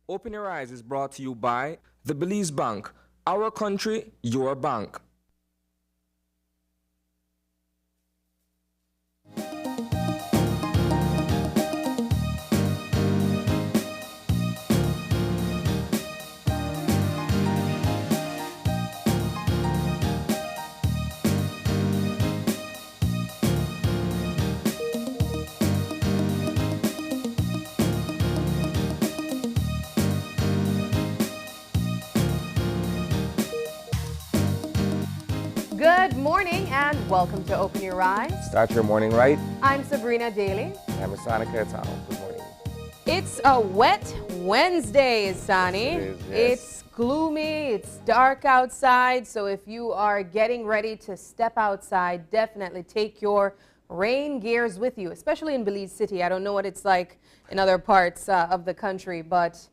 Open Your Eyes is brought to you by the Belize Bank. Our country, your bank. Good morning and welcome to Open Your Eyes. Start your morning right. I'm Sabrina Daly. I'm Asana Ketano. Good morning. It's a wet Wednesday, Sani. Yes, it is, yes. It's gloomy, it's dark outside, so if you are getting ready to step outside, definitely take your rain gears with you, especially in Belize City. I don't know what it's like in other parts of the country, but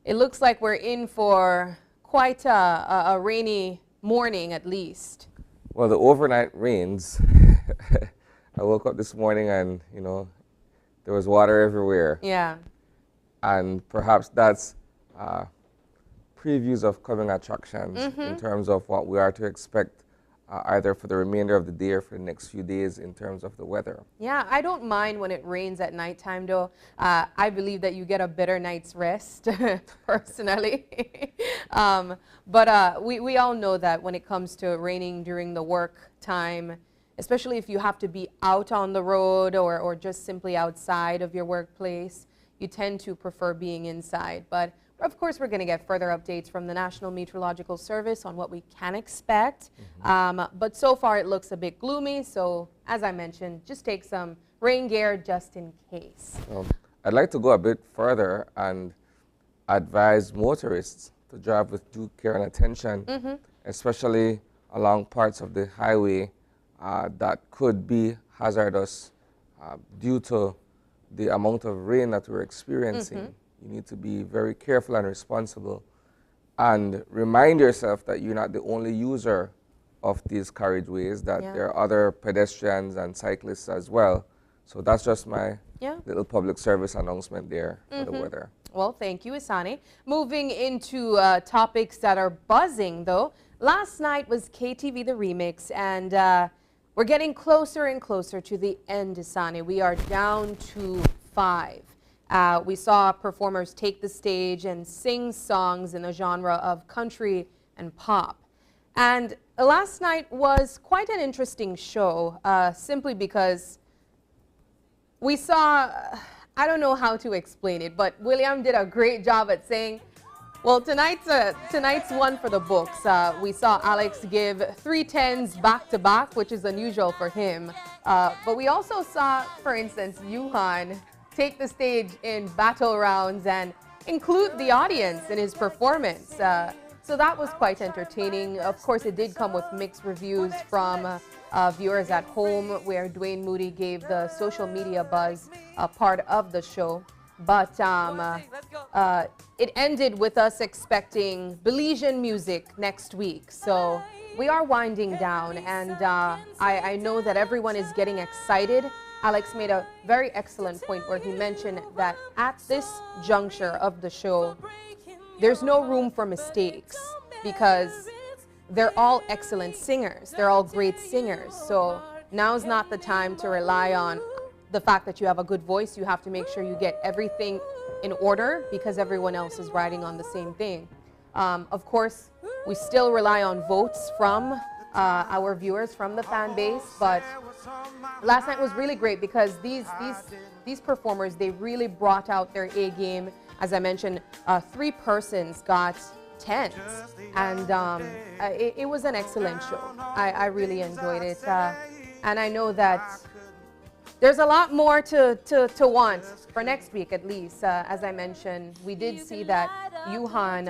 it looks like we're in for quite a rainy morning at least. Well, the overnight rains. I woke up this morning and, there was water everywhere. Yeah. And perhaps that's previews of coming attractions in terms of what we are to expect either for the remainder of the day or for the next few days in terms of the weather. Yeah, I don't mind when it rains at nighttime, though. I believe that you get a better night's rest, personally. But we all know that when it comes to raining during the work time, especially if you have to be out on the road or just simply outside of your workplace, you tend to prefer being inside. But of course, we're going to get further updates from the National Meteorological Service on what we can expect. But so far, it looks a bit gloomy. So as I mentioned, just take some rain gear just in case. I'd like to go a bit further and advise motorists to drive with due care and attention, especially along parts of the highway that could be hazardous due to the amount of rain that we're experiencing. You need to be very careful and responsible and remind yourself that you're not the only user of these carriageways, that there are other pedestrians and cyclists as well. So that's just my little public service announcement there for the weather. Well, thank you, Isani. Moving into topics that are buzzing, though. Last night was KTV The Remix, and we're getting closer and closer to the end, Isani. We are down to 5. We saw performers take the stage and sing songs in the genre of country and pop. And last night was quite an interesting show, simply because we saw, I don't know how to explain it, but William did a great job at saying, well, tonight's one for the books. We saw Alex give 3 10s back to back, which is unusual for him. But we also saw, for instance, Yuhan take the stage in battle rounds and include the audience in his performance. So that was quite entertaining. Of course, it did come with mixed reviews from viewers at home, where Dwayne Moody gave the social media buzz part of the show. But it ended with us expecting Belizean music next week. So we are winding down, and I know that everyone is getting excited. Alex made a very excellent point where he mentioned that at this juncture of the show, there's no room for mistakes because they're all excellent singers. They're all great singers. So now's not the time to rely on the fact that you have a good voice. You have to make sure you get everything in order because everyone else is riding on the same thing. Of course, we still rely on votes from our viewers, from the fan base, but last night was really great because these performers, they really brought out their A game. As I mentioned, 3 persons got 10s, and it was an excellent show. I really enjoyed it, and I know that there's a lot more to want for next week at least. As I mentioned, we did see that Yuhan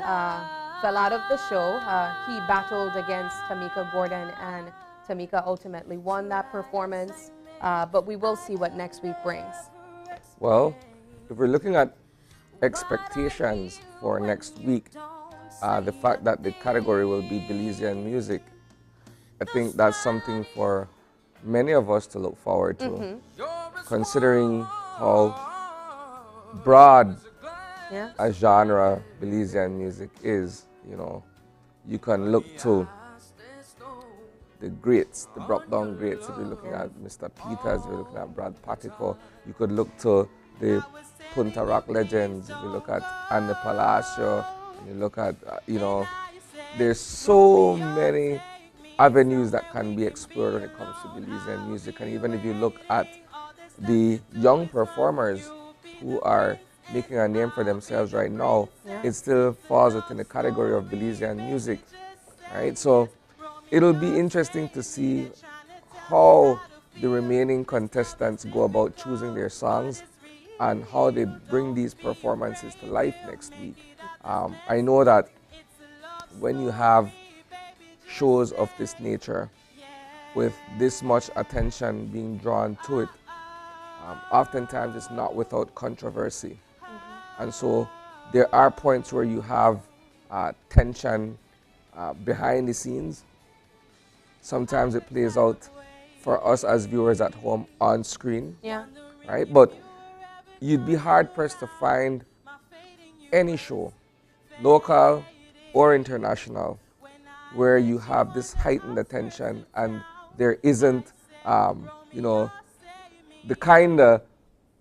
fell out of the show. He battled against Tamika Gordon, and Tamika ultimately won that performance. But we will see what next week brings. Well, if we're looking at expectations for next week, the fact that the category will be Belizean music, I think that's something for many of us to look forward to, considering how broad Yeah. a genre Belizean music is, you can look to the greats, the drop down greats. If you're looking at Mr. Peters, if you're looking at Brad Patico, you could look to the Punta Rock legends. If you look at Anne Palacio, and you look at, there's so many avenues that can be explored when it comes to Belizean music. And even if you look at the young performers who are making a name for themselves right now, it still falls within the category of Belizean music, right? So it'll be interesting to see how the remaining contestants go about choosing their songs and how they bring these performances to life next week. I know that when you have shows of this nature with this much attention being drawn to it, oftentimes it's not without controversy. And so there are points where you have tension behind the scenes. Sometimes it plays out for us as viewers at home on screen, right? But you'd be hard pressed to find any show, local or international, where you have this heightened attention and there isn't, the kind of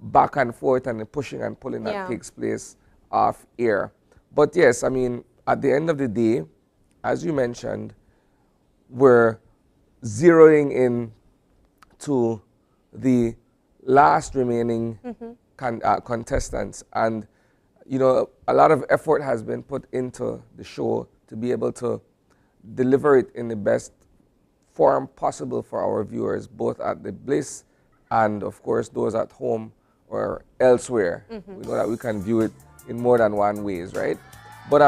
back and forth and the pushing and pulling that takes place off air. But yes, I mean, at the end of the day, as you mentioned, we're zeroing in to the last remaining contestants. And, a lot of effort has been put into the show to be able to deliver it in the best form possible for our viewers, both at the Bliss and, of course, those at home or elsewhere. We know that we can view it in more than one ways, right? But,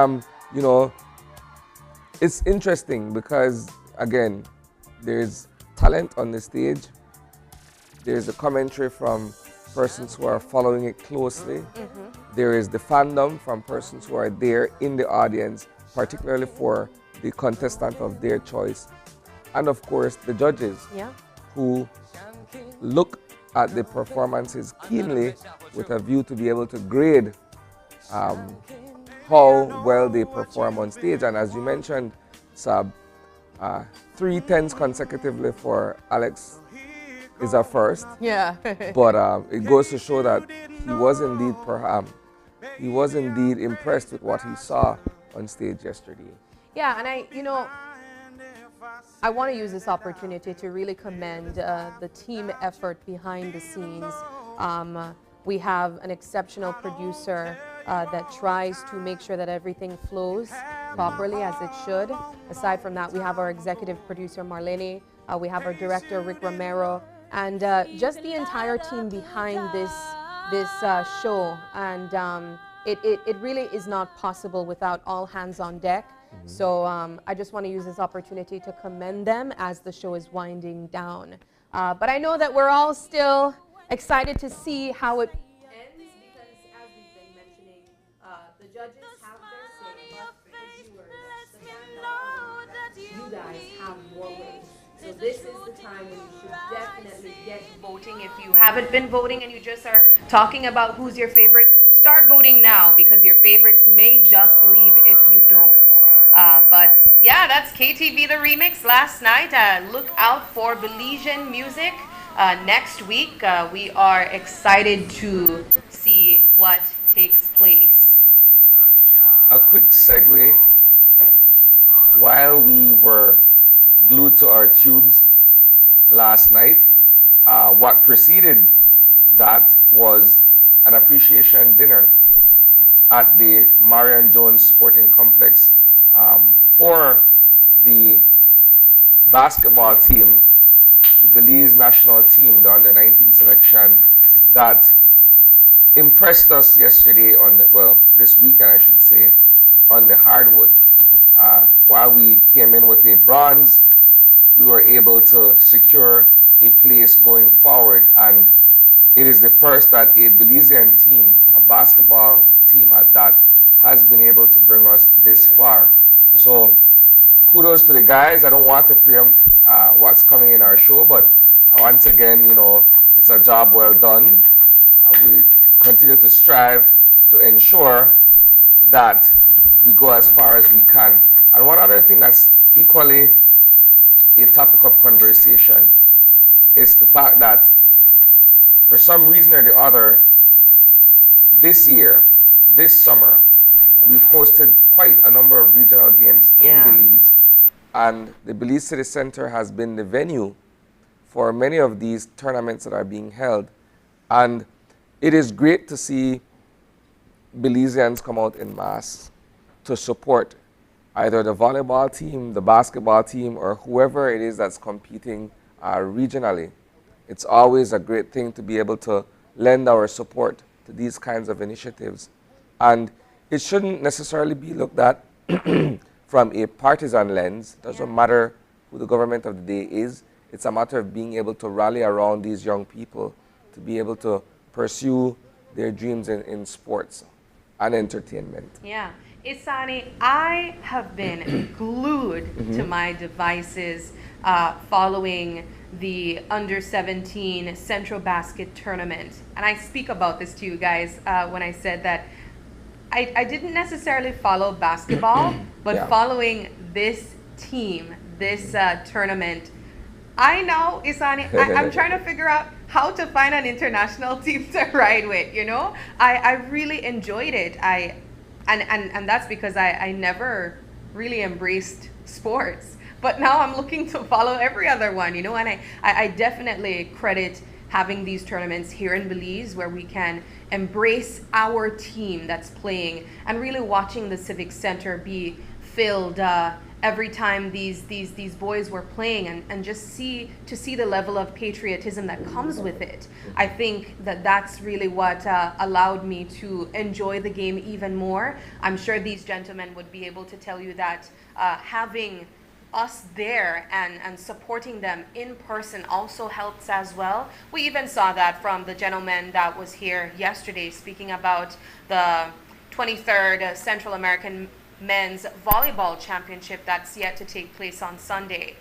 it's interesting because, again, there's talent on the stage. There's the commentary from persons who are following it closely. There is the fandom from persons who are there in the audience, particularly for the contestant of their choice. And of course, the judges who look at the performances keenly with a view to be able to grade how well they perform on stage. And as you mentioned, Sab, 3 10s consecutively for Alex is a first. Yeah. But it goes to show that he was indeed impressed with what he saw on stage yesterday. Yeah, and I want to use this opportunity to really commend the team effort behind the scenes. We have an exceptional producer that tries to make sure that everything flows properly as it should. Aside from that, we have our executive producer, Marlene. We have our director, Rick Romero, and just the entire team behind this show. And it really is not possible without all hands on deck. So I just want to use this opportunity to commend them as the show is winding down. But I know that we're all still excited to see how it ends because, as we've been mentioning, the judges have their say, but the viewers, you guys have more weight. So this is the time when you should definitely get voting. If you haven't been voting and you just are talking about who's your favorite, start voting now because your favorites may just leave if you don't. But yeah, that's KTV The Remix last night. Look out for Belizean music next week. We are excited to see what takes place. A quick segue. While we were glued to our tubes last night, what preceded that was an appreciation dinner at the Marion Jones Sporting Complex for the basketball team, the Belize national team, the under-19 selection that impressed us yesterday this weekend I should say, on the hardwood. While we came in with a bronze, we were able to secure a place going forward, and it is the first that a Belizean team, a basketball team at that, has been able to bring us this far. So kudos to the guys. I don't want to preempt what's coming in our show, but once again, it's a job well done. We continue to strive to ensure that we go as far as we can. And one other thing that's equally a topic of conversation is the fact that for some reason or the other, this year, this summer, we've hosted quite a number of regional games in Belize. And the Belize City Center has been the venue for many of these tournaments that are being held. And it is great to see Belizeans come out in mass to support either the volleyball team, the basketball team, or whoever it is that's competing regionally. It's always a great thing to be able to lend our support to these kinds of initiatives. And it shouldn't necessarily be looked at from a partisan lens. It doesn't matter who the government of the day is. It's a matter of being able to rally around these young people to be able to pursue their dreams in sports and entertainment. Yeah. Isani, I have been glued to my devices following the Under-17 Central Basket Tournament. And I speak about this to you guys when I said that I didn't necessarily follow basketball, but following this team, this tournament, I know, Isani, I'm trying to figure out how to find an international team to ride with, you know? I really enjoyed it. And that's because I never really embraced sports. But now I'm looking to follow every other one, you know? And I definitely credit having these tournaments here in Belize where we can embrace our team that's playing and really watching the Civic Center be filled every time these boys were playing and just see the level of patriotism that comes with it. I think that's really what allowed me to enjoy the game even more. I'm sure these gentlemen would be able to tell you that having us there and supporting them in person also helps as well. We even saw that from the gentleman that was here yesterday speaking about the 23rd Central American Men's Volleyball Championship that's yet to take place on Sunday.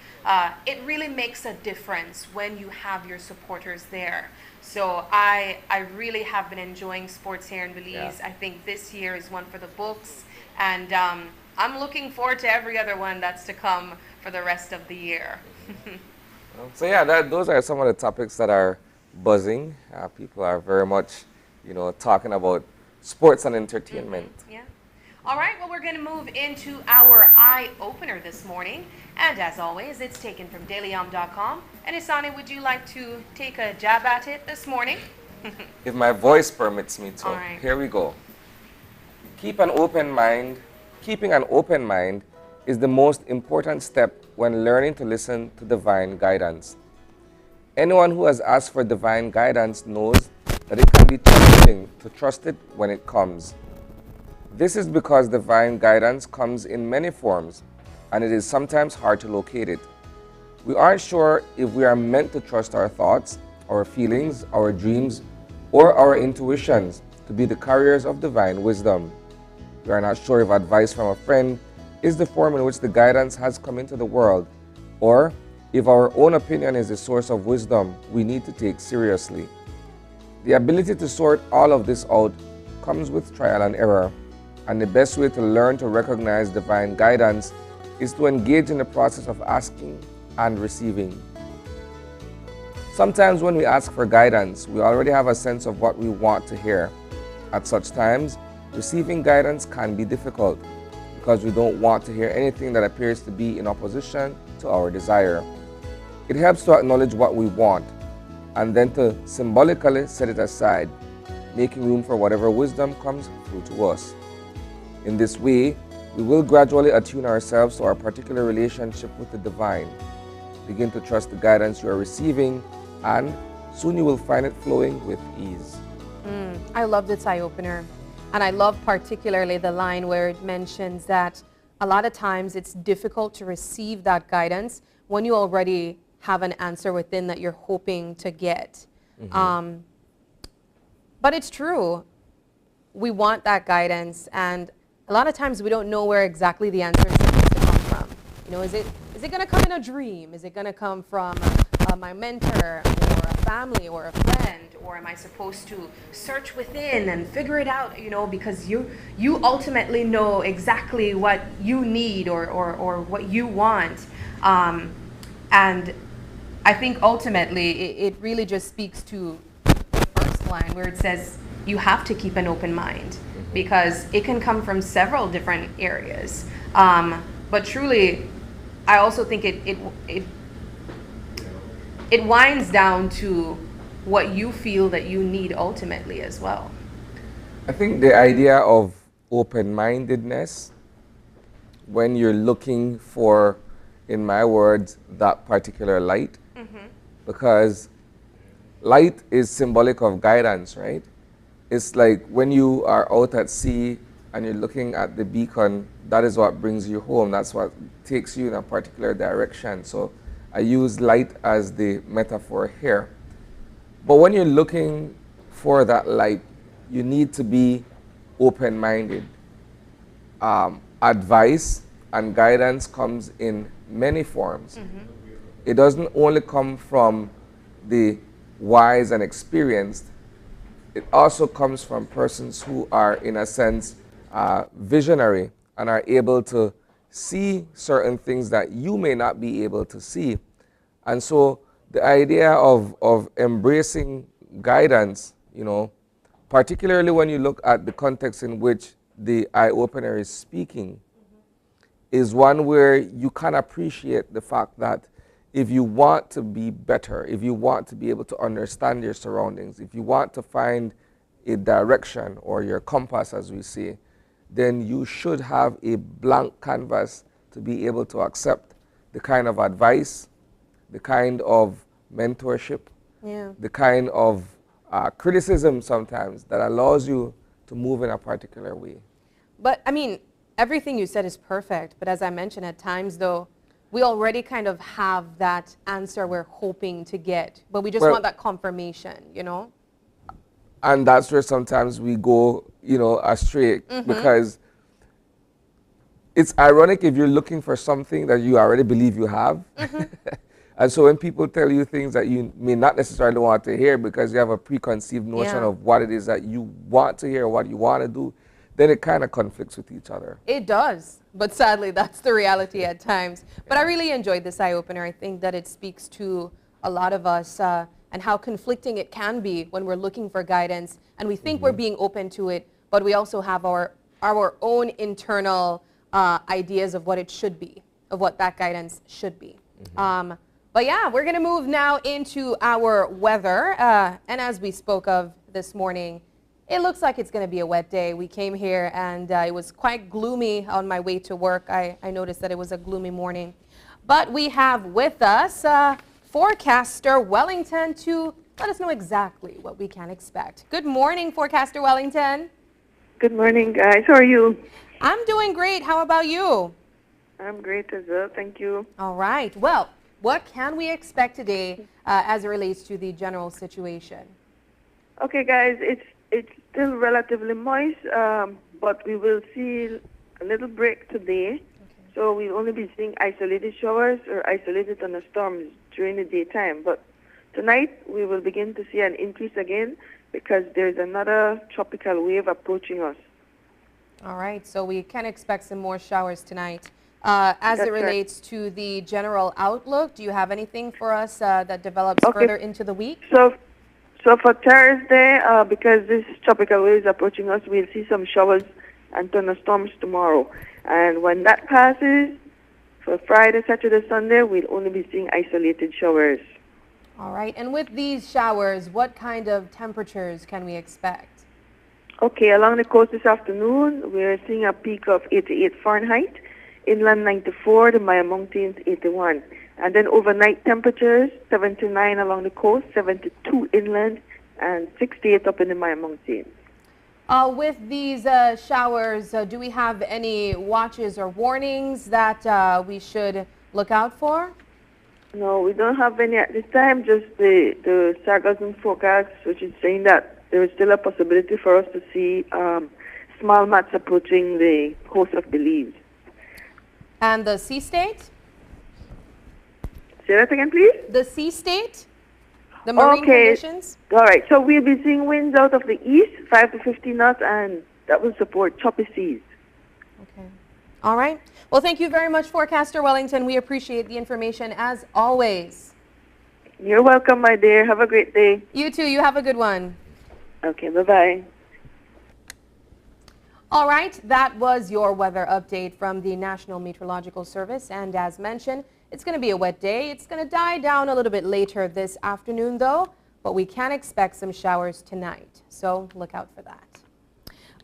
It really makes a difference when you have your supporters there. So I really have been enjoying sports here in Belize. I think this year is one for the books, and I'm looking forward to every other one that's to come for the rest of the year. So yeah, those are some of the topics that are buzzing. People are very much, talking about sports and entertainment. Yeah. All right, well, we're going to move into our eye-opener this morning. And as always, it's taken from dailyom.com. And Isani, would you like to take a jab at it this morning? If my voice permits me to. All right. Here we go. Keeping an open mind is the most important step when learning to listen to divine guidance. Anyone who has asked for divine guidance knows that it can be challenging to trust it when it comes. This is because divine guidance comes in many forms, and it is sometimes hard to locate it. We aren't sure if we are meant to trust our thoughts, our feelings, our dreams, or our intuitions to be the carriers of divine wisdom. We are not sure if advice from a friend is the form in which the guidance has come into the world, or if our own opinion is the source of wisdom we need to take seriously. The ability to sort all of this out comes with trial and error, and the best way to learn to recognize divine guidance is to engage in the process of asking and receiving. Sometimes when we ask for guidance, we already have a sense of what we want to hear. At such times, receiving guidance can be difficult because we don't want to hear anything that appears to be in opposition to our desire. It helps to acknowledge what we want and then to symbolically set it aside, making room for whatever wisdom comes through to us. In this way, we will gradually attune ourselves to our particular relationship with the divine. Begin to trust the guidance you are receiving, and soon you will find it flowing with ease. I love this eye-opener. And I love particularly the line where it mentions that a lot of times it's difficult to receive that guidance when you already have an answer within that you're hoping to get. But it's true. We want that guidance, and a lot of times we don't know where exactly the answer is supposed to come from. Is it going to come in a dream? Is it going to come from my mentor or family or a friend, or am I supposed to search within and figure it out, you know, because you ultimately know exactly what you need or what you want. And I think ultimately it really just speaks to the first line where it says you have to keep an open mind, because it can come from several different areas. But truly, I also think it winds down to what you feel that you need ultimately as well. I think the idea of open-mindedness, when you're looking for, in my words, that particular light, because light is symbolic of guidance, right? It's like when you are out at sea and you're looking at the beacon, that is what brings you home. That's what takes you in a particular direction. So I use light as the metaphor here. But when you're looking for that light, you need to be open-minded. Advice and guidance comes in many forms. It doesn't only come from the wise and experienced. It also comes from persons who are, in a sense, visionary and are able to see certain things that you may not be able to see. And so the idea of embracing guidance, you know, particularly when you look at the context in which the eye-opener is speaking, is one where you can appreciate the fact that if you want to be better, if you want to be able to understand your surroundings, if you want to find a direction or your compass, as we say, then you should have a blank canvas to be able to accept the kind of advice, the kind of mentorship, the kind of criticism sometimes that allows you to move in a particular way. But I mean, everything you said is perfect, but as I mentioned, at times though, we already kind of have that answer we're hoping to get, but we just want that confirmation, you know? And that's where sometimes we go, you know, astray, because it's ironic if you're looking for something that you already believe you have. And so when people tell you things that you may not necessarily want to hear because you have a preconceived notion of what it is that you want to hear, what you want to do, then it kind of conflicts with each other. It does, but sadly that's the reality at times. But I really enjoyed this eye-opener. I think that it speaks to a lot of us and how conflicting it can be when we're looking for guidance and we think we're being open to it, but we also have our own internal ideas of what it should be, of what that guidance should be. But yeah, we're going to move now into our weather. And as we spoke of this morning, it looks like it's going to be a wet day. We came here and it was quite gloomy on my way to work. I noticed that it was a gloomy morning. But we have with us forecaster Wellington to let us know exactly what we can expect. Good morning, forecaster Wellington. Good morning, guys. How are you? I'm doing great. How about you? I'm great as well. Thank you. All right. Well, what can we expect today as it relates to the general situation? Okay, guys, it's still relatively moist, but we will see a little break today. So we'll only be seeing isolated showers or isolated thunderstorms during the daytime. But tonight we will begin to see an increase again because there's another tropical wave approaching us. All right. So we can expect some more showers tonight. As it relates to the general outlook, do you have anything for us that develops further into the week? So for Thursday, because this tropical wave is approaching us, we'll see some showers and thunderstorms tomorrow. And when that passes, for Friday, Saturday, Sunday, we'll only be seeing isolated showers. All right. And with these showers, what kind of temperatures can we expect? Okay, along the coast this afternoon, we're seeing a peak of 88 Fahrenheit. Inland 94, the Maya Mountains 81. And then overnight temperatures, 79 along the coast, 72 inland, and 68 up in the Maya Mountains. With these showers, do we have any watches or warnings that we should look out for? No, we don't have any at this time, just the sargassum forecast, which is saying that there is still a possibility for us to see small mats approaching the coast of Belize. And the sea state? Say that again, please. The sea state? The marine conditions? All right. So we'll be seeing winds out of the east, 5 to 15 knots, and that will support choppy seas. Okay. All right. Well, thank you very much, forecaster Wellington. We appreciate the information as always. You're welcome, my dear. Have a great day. You too. You have a good one. Okay. Bye-bye. All right. That was your weather update from the National Meteorological Service. And as mentioned, it's going to be a wet day. It's going to die down a little bit later this afternoon, though, but we can expect some showers tonight. So look out for that.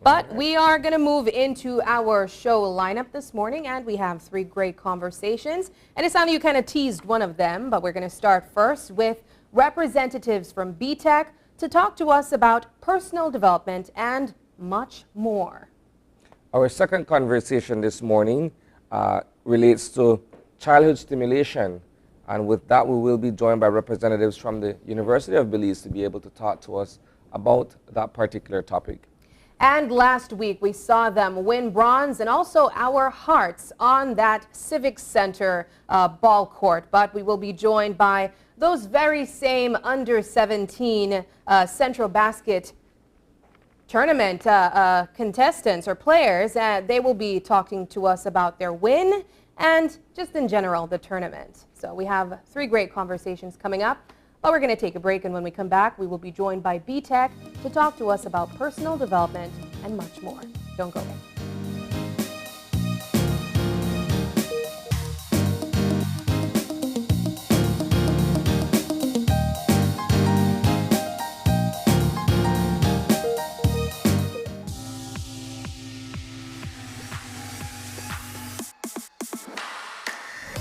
But we are going to move into our show lineup this morning, and we have 3 great conversations. And it sounded you kind of teased one of them, but we're going to start first with representatives from BTEC to talk to us about personal development and much more. Our second conversation this morning relates to childhood stimulation. And with that, we will be joined by representatives from the University of Belize to be able to talk to us about that particular topic. And last week, we saw them win bronze and also our hearts on that Civic Center ball court. But we will be joined by those very same under 17 Central Basket Tournament contestants or players. They will be talking to us about their win and just in general the tournament. So we have 3 great conversations coming up. But we're going to take a break, and when we come back, we will be joined by BTEC to talk to us about personal development and much more. Don't go away.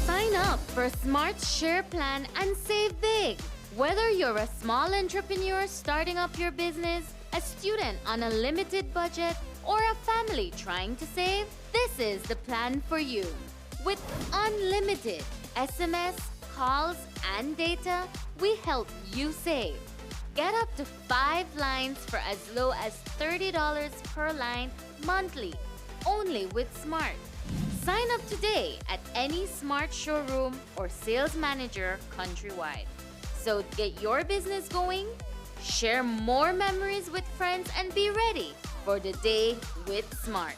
Sign up for Smart Share Plan and save big. Whether you're a small entrepreneur starting up your business, a student on a limited budget, or a family trying to save, this is the plan for you. With unlimited SMS, calls, and data, we help you save. Get up to 5 lines for as low as $30 per line monthly, only with Smart. Sign up today at any Smart showroom or sales manager countrywide. So get your business going, share more memories with friends, and be ready for the day with Smart.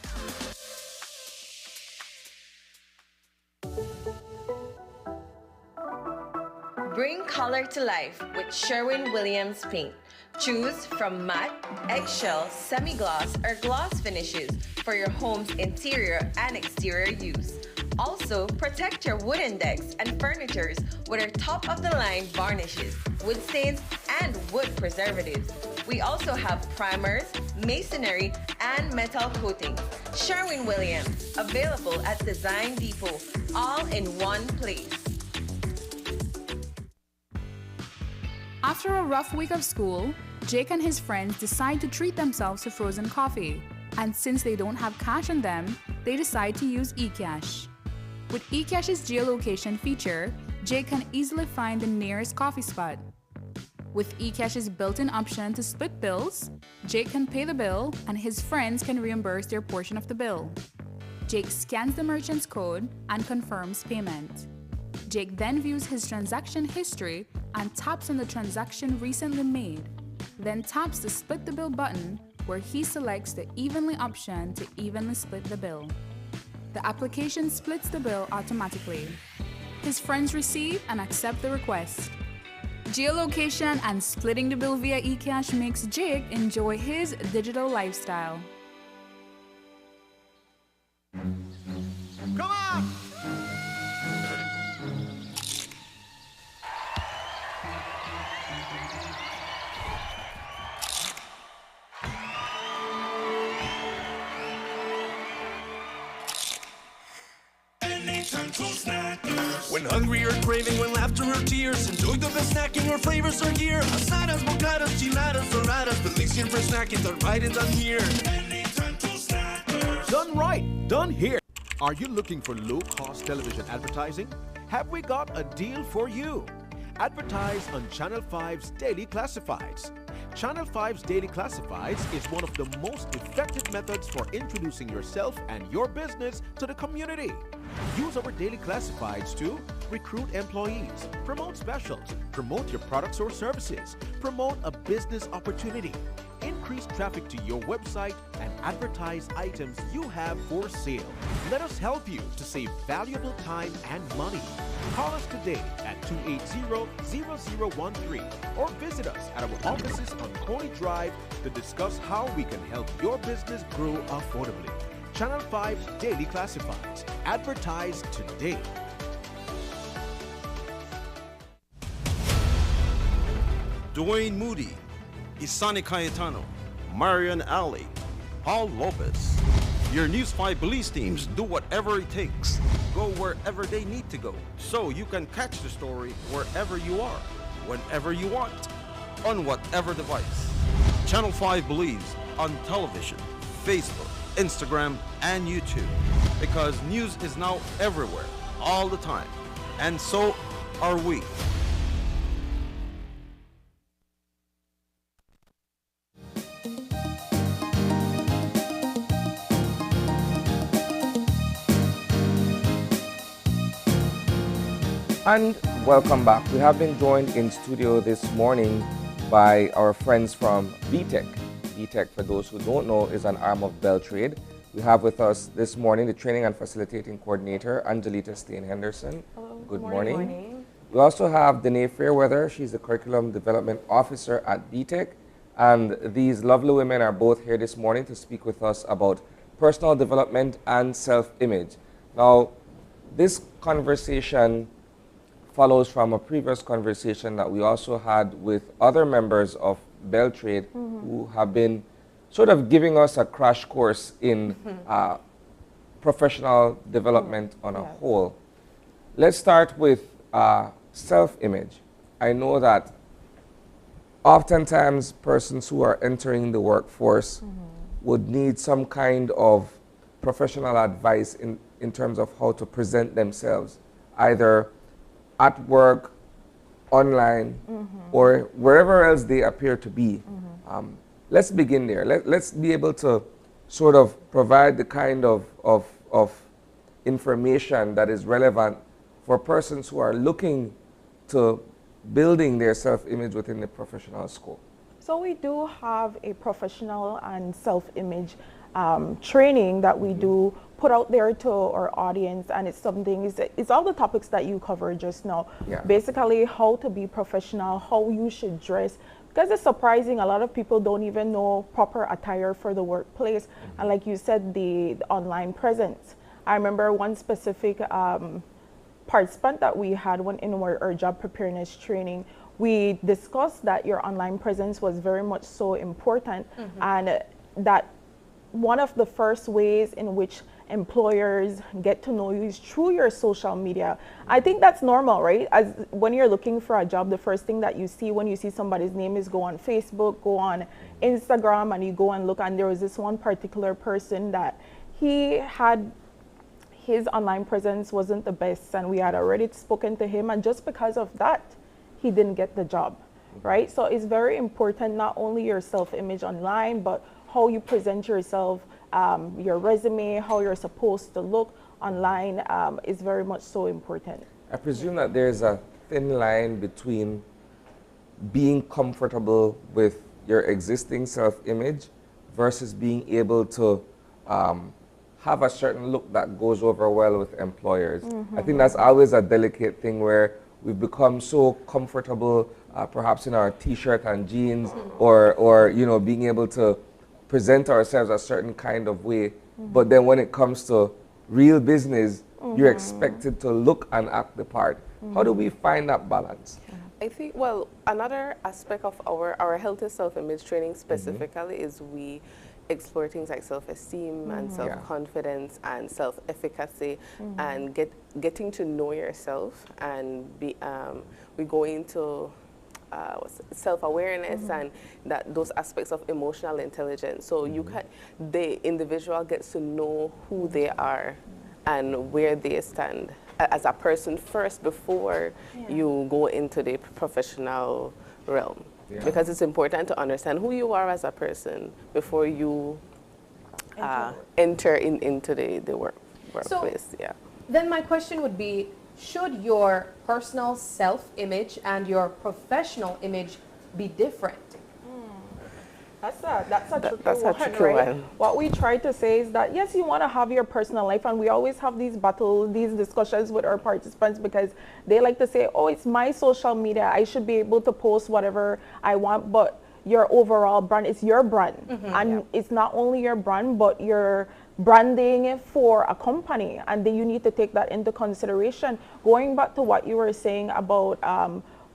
Bring color to life with Sherwin-Williams paint. Choose from matte, eggshell, semi-gloss, or gloss finishes for your home's interior and exterior use. Also, protect your wooden decks and furnitures with our top-of-the-line varnishes, wood stains, and wood preservatives. We also have primers, masonry, and metal coatings. Sherwin-Williams, available at Design Depot, all in one place. After a rough week of school, Jake and his friends decide to treat themselves to frozen coffee. And since they don't have cash on them, they decide to use eCash. With eCash's geolocation feature, Jake can easily find the nearest coffee spot. With eCash's built-in option to split bills, Jake can pay the bill and his friends can reimburse their portion of the bill. Jake scans the merchant's code and confirms payment. Jake then views his transaction history and taps on the transaction recently made, then taps the Split the Bill button where he selects the Evenly option to evenly split the bill. The application splits the bill automatically. His friends receive and accept the request. Geolocation and splitting the bill via eCash makes Jake enjoy his digital lifestyle. Come on! When hungry or craving, when laughter or tears, enjoy the best snacking or flavors are here. Asadas, bocadas, chiladas, doradas, Belizean fresh snacking done right and done here. Done right, done here. Are you looking for low-cost television advertising? Have we got a deal for you? Advertise on Channel 5's Daily Classifieds. Channel 5's Daily Classifieds is one of the most effective methods for introducing yourself and your business to the community. Use our Daily Classifieds to recruit employees, promote specials, promote your products or services, promote a business opportunity, increase traffic to your website, and advertise items you have for sale. Let us help you to save valuable time and money. Call us today at 280-0013 or visit us at our offices on Coney Drive to discuss how we can help your business grow affordably. Channel 5 Daily Classifieds. Advertise today. Dwayne Moody, Isani Cayetano, Marian Ali, Paul Lopez. Your News 5 police teams do whatever it takes, go wherever they need to go, so you can catch the story wherever you are, whenever you want, on whatever device. Channel 5 believes on television, Facebook, Instagram, and YouTube, because news is now everywhere, all the time, and so are we. And welcome back. We have been joined in studio this morning by our friends from VTech. VTech, for those who don't know, is an arm of Beltrade. We have with us this morning the Training and Facilitating Coordinator, Angelita Steen Henderson. Hello. Good morning. We also have Danae Fairweather. She's the Curriculum Development Officer at VTech. And these lovely women are both here this morning to speak with us about personal development and self-image. Now, this conversation follows from a previous conversation that we also had with other members of Beltrade who have been sort of giving us a crash course in professional development on a whole. Let's start with self-image. I know that oftentimes persons who are entering the workforce would need some kind of professional advice in terms of how to present themselves, either at work, online, or wherever else they appear to be. Let's begin there. Let's be able to sort of provide the kind of information that is relevant for persons who are looking to building their self-image within the professional scope. So we do have a professional and self-image training that we do put out there to our audience, and it's all the topics that you covered just now. Basically, how to be professional, how you should dress, because it's surprising, a lot of people don't even know proper attire for the workplace. And like you said, the online presence. I remember one specific participant that we had in our job preparedness training. We discussed that your online presence was very much so important, and that one of the first ways in which employers get to know you is through your social media. I think that's normal, right? As when you're looking for a job, the first thing that you see when you see somebody's name is go on Facebook, go on Instagram, and you go and look. And there was this one particular person that his online presence wasn't the best, and we had already spoken to him, and just because of that, he didn't get the job, right? So it's very important, not only your self-image online, but how you present yourself, your resume, how you're supposed to look online is very much so important. I presume that there's a thin line between being comfortable with your existing self-image versus being able to have a certain look that goes over well with employers. I think that's always a delicate thing where we've become so comfortable, perhaps in our t-shirt and jeans, or you know, being able to present ourselves a certain kind of way, but then when it comes to real business, you're expected to look and act the part. How do we find that balance? I think, well, another aspect of our healthy self-image training specifically is we explore things like self-esteem and self-confidence and self-efficacy and getting to know yourself, and we go into self-awareness and those aspects of emotional intelligence. So the individual gets to know who they are and where they stand as a person first before you go into the professional realm. because it's important to understand who you are as a person before you enter into the workplace. Yeah. Then my question would be, should your personal self-image and your professional image be different? That's a tricky one. What we try to say is that, yes, you want to have your personal life, and we always have these battles, these discussions with our participants, because they like to say, oh, it's my social media, I should be able to post whatever I want, but your overall brand is your brand. And it's not only your brand, but you're branding for a company, and then you need to take that into consideration. Going back to what you were saying about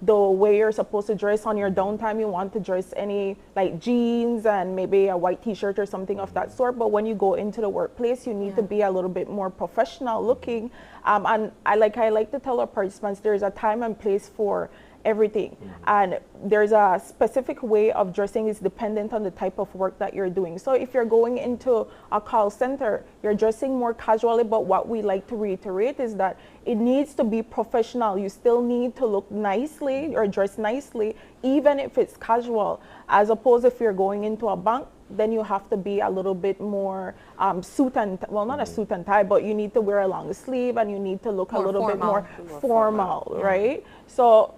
the way you're supposed to dress on your downtime, you want to dress any like jeans and maybe a white t-shirt or something of that sort, but when you go into the workplace, you need to be a little bit more professional looking. And I like to tell our participants, there's a time and place for everything, and there's a specific way of dressing is dependent on the type of work that you're doing. So if you're going into a call center, you're dressing more casually, but what we like to reiterate is that it needs to be professional. You still need to look nicely or dress nicely, even if it's casual, as opposed if you're going into a bank, then you have to be a little bit more suit and, well, not a suit and tie, but you need to wear a long sleeve and you need to look a little bit more formal, right? So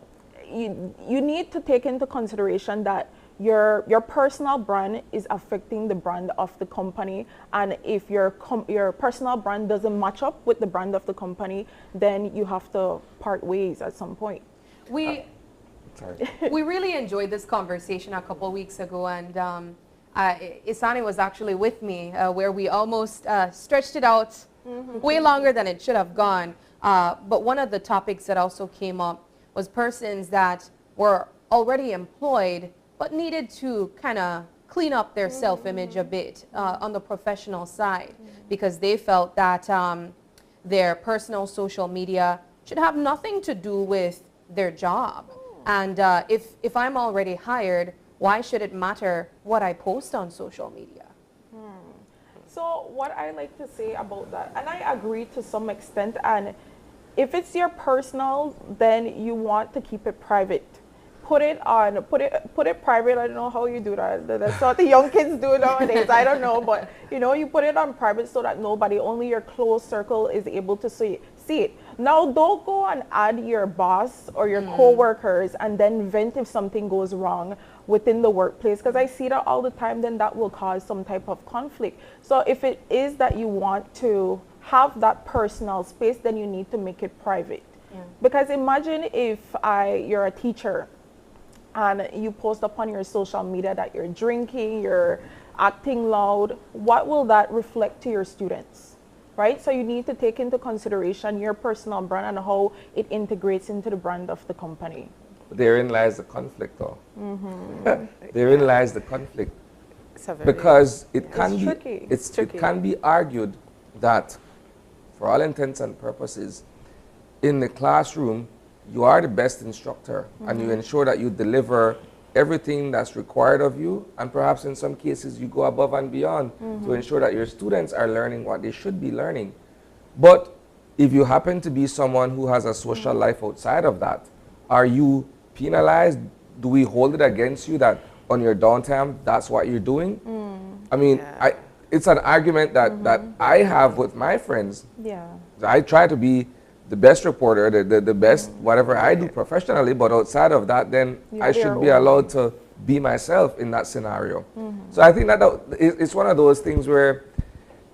you need to take into consideration that your personal brand is affecting the brand of the company, and if your personal brand doesn't match up with the brand of the company, then you have to part ways at some point. We really enjoyed this conversation a couple weeks ago, and Isani was actually with me where we almost stretched it out way longer than it should have gone. But one of the topics that also came up was persons that were already employed but needed to kind of clean up their self-image a bit on the professional side, because they felt that their personal social media should have nothing to do with their job. And if I'm already hired, why should it matter what I post on social media? So what I like to say about that, and I agree to some extent, and if it's your personal, then you want to keep it private. Put it private. I don't know how you do that. That's what the young kids do nowadays. I don't know, but you put it on private so that nobody, only your close circle is able to see it. Now, don't go and add your boss or your co-workers and then vent if something goes wrong within the workplace, because I see that all the time. Then that will cause some type of conflict. So if it is that you want to have that personal space, then you need to make it private. Because imagine if you're a teacher and you post upon your social media that you're drinking, you're acting loud, what will that reflect to your students, right? So you need to take into consideration your personal brand and how it integrates into the brand of the company. Therein lies the conflict, though. Therein lies the conflict, because it can be argued that, for all intents and purposes, in the classroom, you are the best instructor, and you ensure that you deliver everything that's required of you, and perhaps in some cases you go above and beyond to ensure that your students are learning what they should be learning. But if you happen to be someone who has a social life outside of that, are you penalized? Do we hold it against you that on your downtime, that's what you're doing? I mean, it's an argument that I have with my friends. I try to be the best reporter, the best whatever I do professionally, but outside of that, then I should be allowed to be myself in that scenario. So I think that it's one of those things where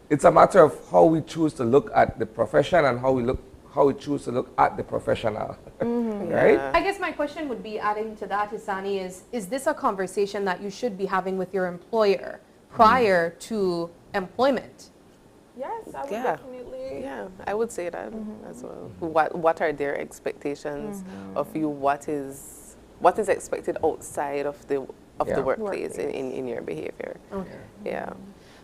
it's a matter of how we choose to look at the profession and how we choose to look at the professional, right? I guess my question would be, adding to that, Isani, is this a conversation that you should be having with your employer prior to employment? Yes, I would definitely. Yeah, I would say that as well. What are their expectations of you? What is expected outside of the workplace in your behavior? Okay. Yeah.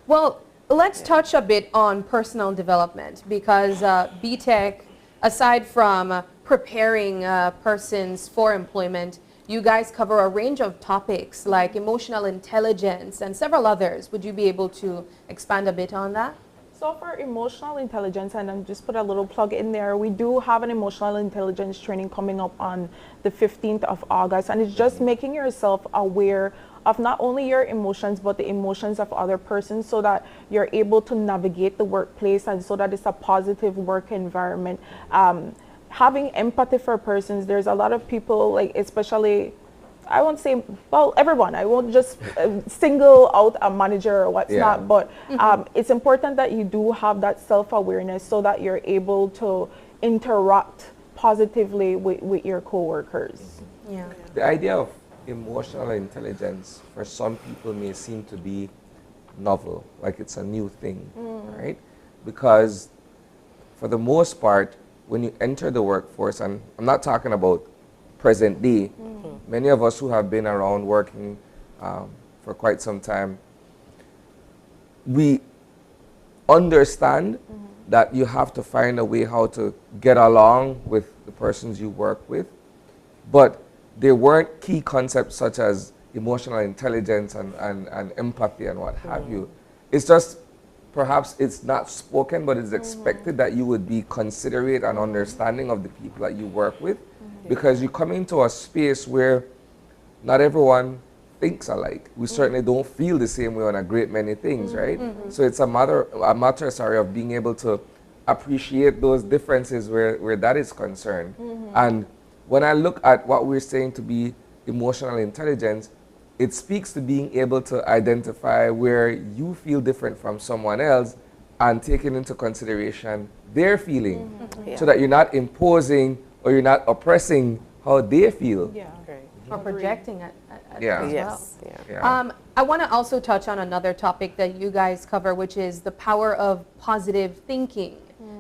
Well, let's touch a bit on personal development, because BTech, aside from preparing persons for employment, you guys cover a range of topics like emotional intelligence and several others. Would you be able to expand a bit on that? So for emotional intelligence, and I'm just put a little plug in there, we do have an emotional intelligence training coming up on the 15th of August, and it's just making yourself aware of not only your emotions, but the emotions of other persons, so that you're able to navigate the workplace and so that it's a positive work environment. Having empathy for persons, there's a lot of people, like especially, I won't say, well, everyone, I won't just single out a manager or what's not, but it's important that you do have that self-awareness so that you're able to interact positively with your coworkers. Yeah. The idea of emotional intelligence for some people may seem to be novel, like it's a new thing, right? Because for the most part, when you enter the workforce, and I'm not talking about present day, many of us who have been around working for quite some time, we understand that you have to find a way how to get along with the persons you work with, but there weren't key concepts such as emotional intelligence and empathy and what have you. It's just, perhaps it's not spoken, but it's expected that you would be considerate and understanding of the people that you work with, because you come into a space where not everyone thinks alike. We certainly don't feel the same way on a great many things, right? So it's a matter of being able to appreciate those differences where that is concerned. And when I look at what we're saying to be emotional intelligence, it speaks to being able to identify where you feel different from someone else and taking into consideration their feeling, so that you're not imposing or you're not oppressing how they feel. Or projecting it as Yes. well. I want to also touch on another topic that you guys cover, which is the power of positive thinking.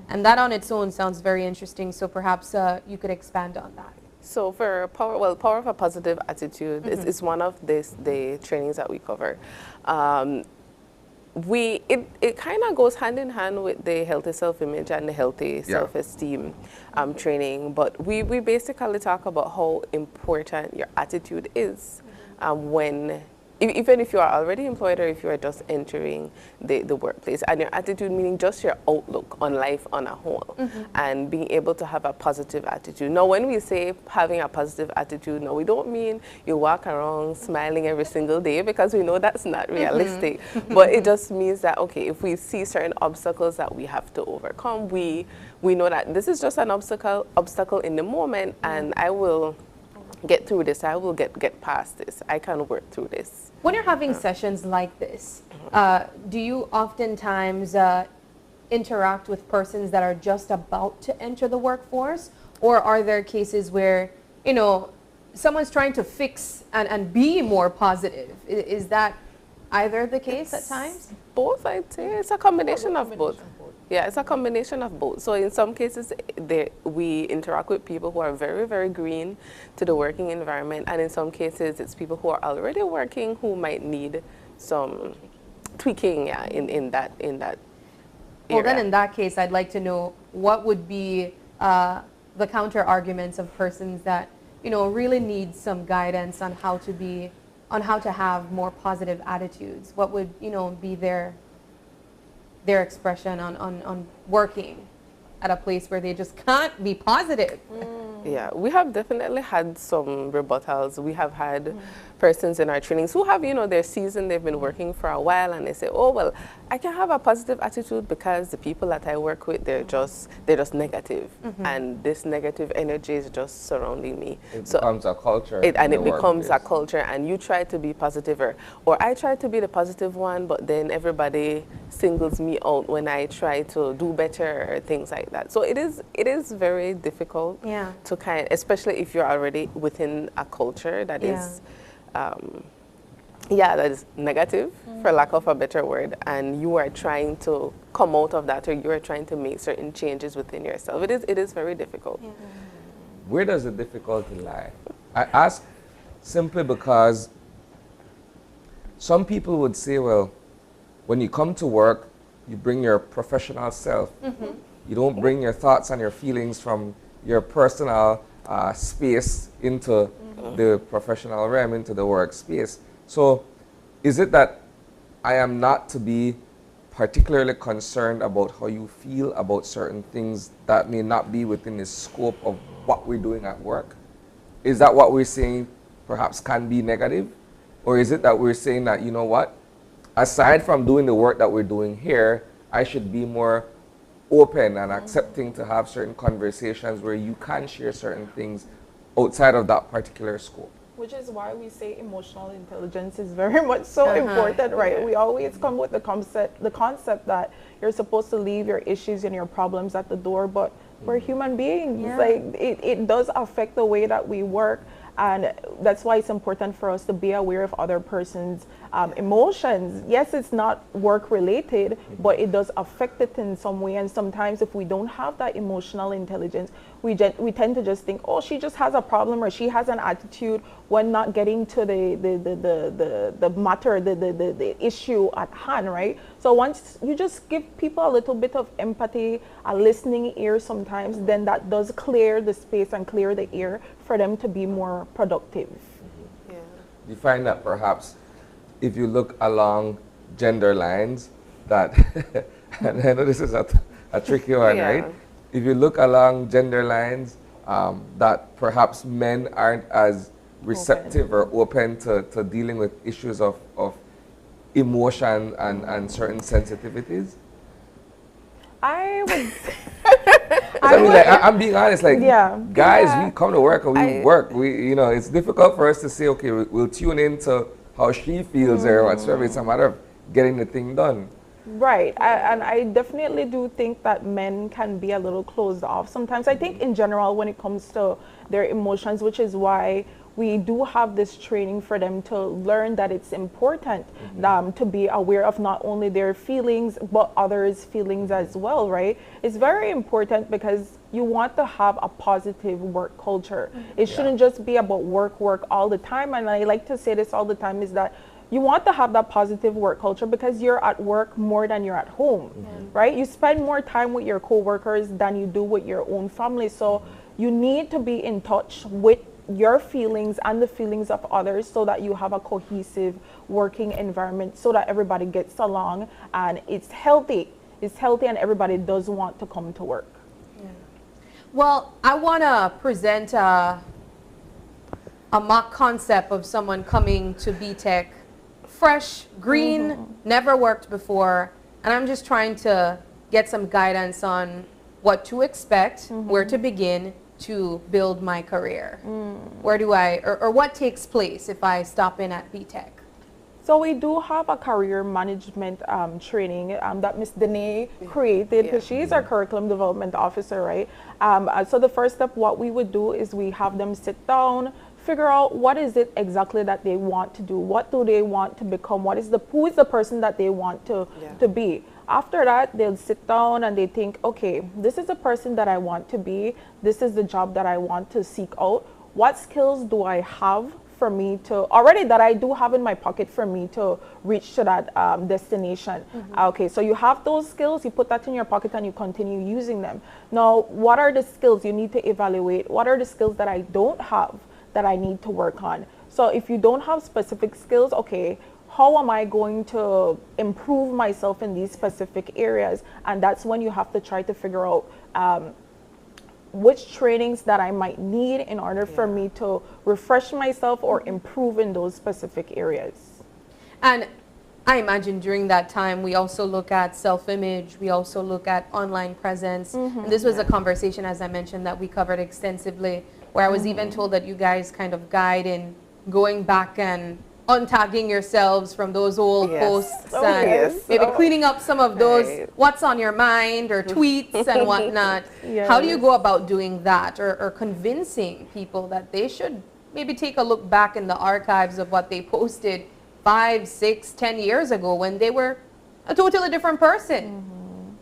And that on its own sounds very interesting, so perhaps you could expand on that. So for power of a positive attitude is one of the trainings that we cover. It kind of goes hand in hand with the healthy self-image and the healthy self-esteem training, but we basically talk about how important your attitude is even if you are already employed or if you are just entering the workplace, and your attitude meaning just your outlook on life on a whole, and being able to have a positive attitude. Now, when we say having a positive attitude, no, we don't mean you walk around smiling every single day, because we know that's not realistic, but it just means that, okay, if we see certain obstacles that we have to overcome, we know that this is just an obstacle in the moment, and I will get through this, I will get past this, I can work through this. When you're having sessions like this, do you oftentimes interact with persons that are just about to enter the workforce, or are there cases where, you know, someone's trying to fix and be more positive? Is that either the case at times? Both, I'd say. It's a combination of both. Yeah, it's a combination of both. So in some cases, we interact with people who are very, very green to the working environment, and in some cases, it's people who are already working who might need some tweaking in that area. Well, then in that case, I'd like to know what would be the counter arguments of persons that, you know, really need some guidance on how to have more positive attitudes. What would, you know, be their expression on working at a place where they just can't be positive? Yeah, we have definitely had some rebuttals. We have had persons in our trainings who have, you know, they're seasoned, they've been working for a while, and they say, oh, well, I can have a positive attitude because the people that I work with, they're just negative, and this negative energy is just surrounding me. It becomes a culture. It becomes a culture, and you try to be positive, or I try to be the positive one, but then everybody singles me out when I try to do better, or things like that. So it is very difficult to especially if you're already within a culture that is that is negative, for lack of a better word, and you are trying to come out of that, or you are trying to make certain changes within yourself. It is very difficult. Where does the difficulty lie? I ask simply because some people would say, well, when you come to work, you bring your professional self. You don't bring your thoughts and your feelings from your personal space into the professional realm, into the workspace. So is it that I am not to be particularly concerned about how you feel about certain things that may not be within the scope of what we're doing at work? Is that what we're saying perhaps can be negative? Or is it that we're saying that, you know what, aside from doing the work that we're doing here, I should be more open and accepting to have certain conversations where you can share certain things outside of that particular scope? Which is why we say emotional intelligence is very much so important, right? We always come with the concept that you're supposed to leave your issues and your problems at the door, but we're human beings. Like it does affect the way that we work, and that's why it's important for us to be aware of other person's emotions. Yes, it's not work related, but it does affect it in some way. And sometimes if we don't have that emotional intelligence, we tend to just think, oh, she just has a problem or she has an attitude, when not getting to the matter, the issue at hand, right? So once you just give people a little bit of empathy, a listening ear sometimes, then that does clear the space and clear the air for them to be more productive. You find that perhaps if you look along gender lines, that, and I know this is a tricky one, right? If you look along gender lines, that perhaps men aren't as receptive or open to dealing with issues of emotion and certain sensitivities? I would. I mean, like, I'm being honest. Like, guys, we come to work and we work. You know, it's difficult for us to say, okay, we'll tune into how she feels or whatsoever. It's a matter of getting the thing done. Right, and I definitely do think that men can be a little closed off sometimes. I think in general when it comes to their emotions, which is why we do have this training for them to learn that it's important to be aware of not only their feelings but others' feelings as well, right? It's very important because you want to have a positive work culture. It shouldn't just be about work all the time. And I like to say this all the time, is that you want to have that positive work culture because you're at work more than you're at home, right? You spend more time with your coworkers than you do with your own family. So you need to be in touch with your feelings and the feelings of others so that you have a cohesive working environment, so that everybody gets along and it's healthy. It's healthy and everybody does want to come to work. Well, I want to present a mock concept of someone coming to BTech fresh, green, never worked before, and I'm just trying to get some guidance on what to expect, where to begin to build my career. Where do I, or what takes place if I stop in at BTech? So we do have a career management training that Ms. Danae created, because she's our curriculum development officer, right? So the first step, what we would do is we have them sit down, figure out what is it exactly that they want to do, what do they want to become, who is the person that they want to be. After that, they'll sit down and they think, okay, this is the person that I want to be, this is the job that I want to seek out. What skills do I have for me to, already that I do have in my pocket for me to reach to that destination? Okay, so you have those skills, you put that in your pocket and you continue using them. Now, what are the skills you need to evaluate? What are the skills that I don't have that I need to work on? So if you don't have specific skills, okay, how am I going to improve myself in these specific areas? And that's when you have to try to figure out which trainings that I might need in order for me to refresh myself or improve in those specific areas. And I imagine during that time, we also look at self-image, we also look at online presence. And this was a conversation, as I mentioned, that we covered extensively, where I was even told that you guys kind of guide in going back and untagging yourselves from those old posts and maybe cleaning up some of those what's on your mind or tweets and whatnot. How do you go about doing that, or convincing people that they should maybe take a look back in the archives of what they posted 5, 6, 10 years ago when they were a totally different person?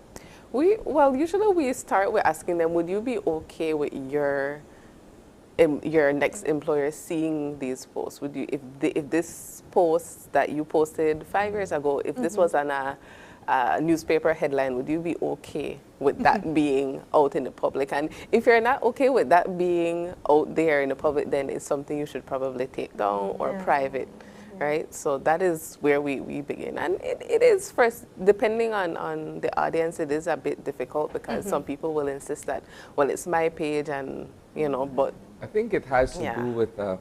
Well, usually we start with asking them, would you be okay with your next employer seeing these posts? Would you, if this post that you posted 5 years ago, if this was on a newspaper headline, would you be okay with that being out in the public? And if you're not okay with that being out there in the public, then it's something you should probably take down or private. right? So that is where we begin. And it is first, depending on the audience, it is a bit difficult because some people will insist that, well, it's my page and, you know, but. I think it has to do with the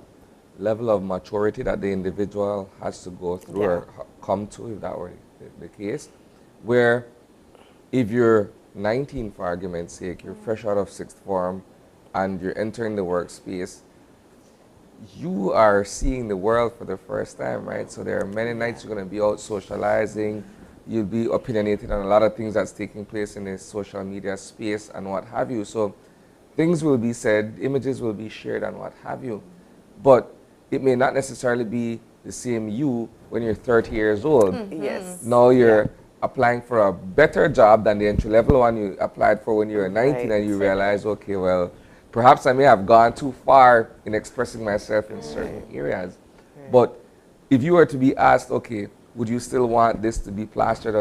level of maturity that the individual has to go through or come to, if that were the case, where if you're 19, for argument's sake, you're fresh out of sixth form and you're entering the workspace, you are seeing the world for the first time, right? So there are many nights you're going to be out socializing, you'll be opinionated on a lot of things that's taking place in the social media space and what have you. So things will be said, images will be shared and what have you. But it may not necessarily be the same you when you're 30 years old. Yes. Now you're applying for a better job than the entry-level one you applied for when you were 19 and you realize, okay, well, perhaps I may have gone too far in expressing myself in certain areas. But if you were to be asked, okay, would you still want this to be plastered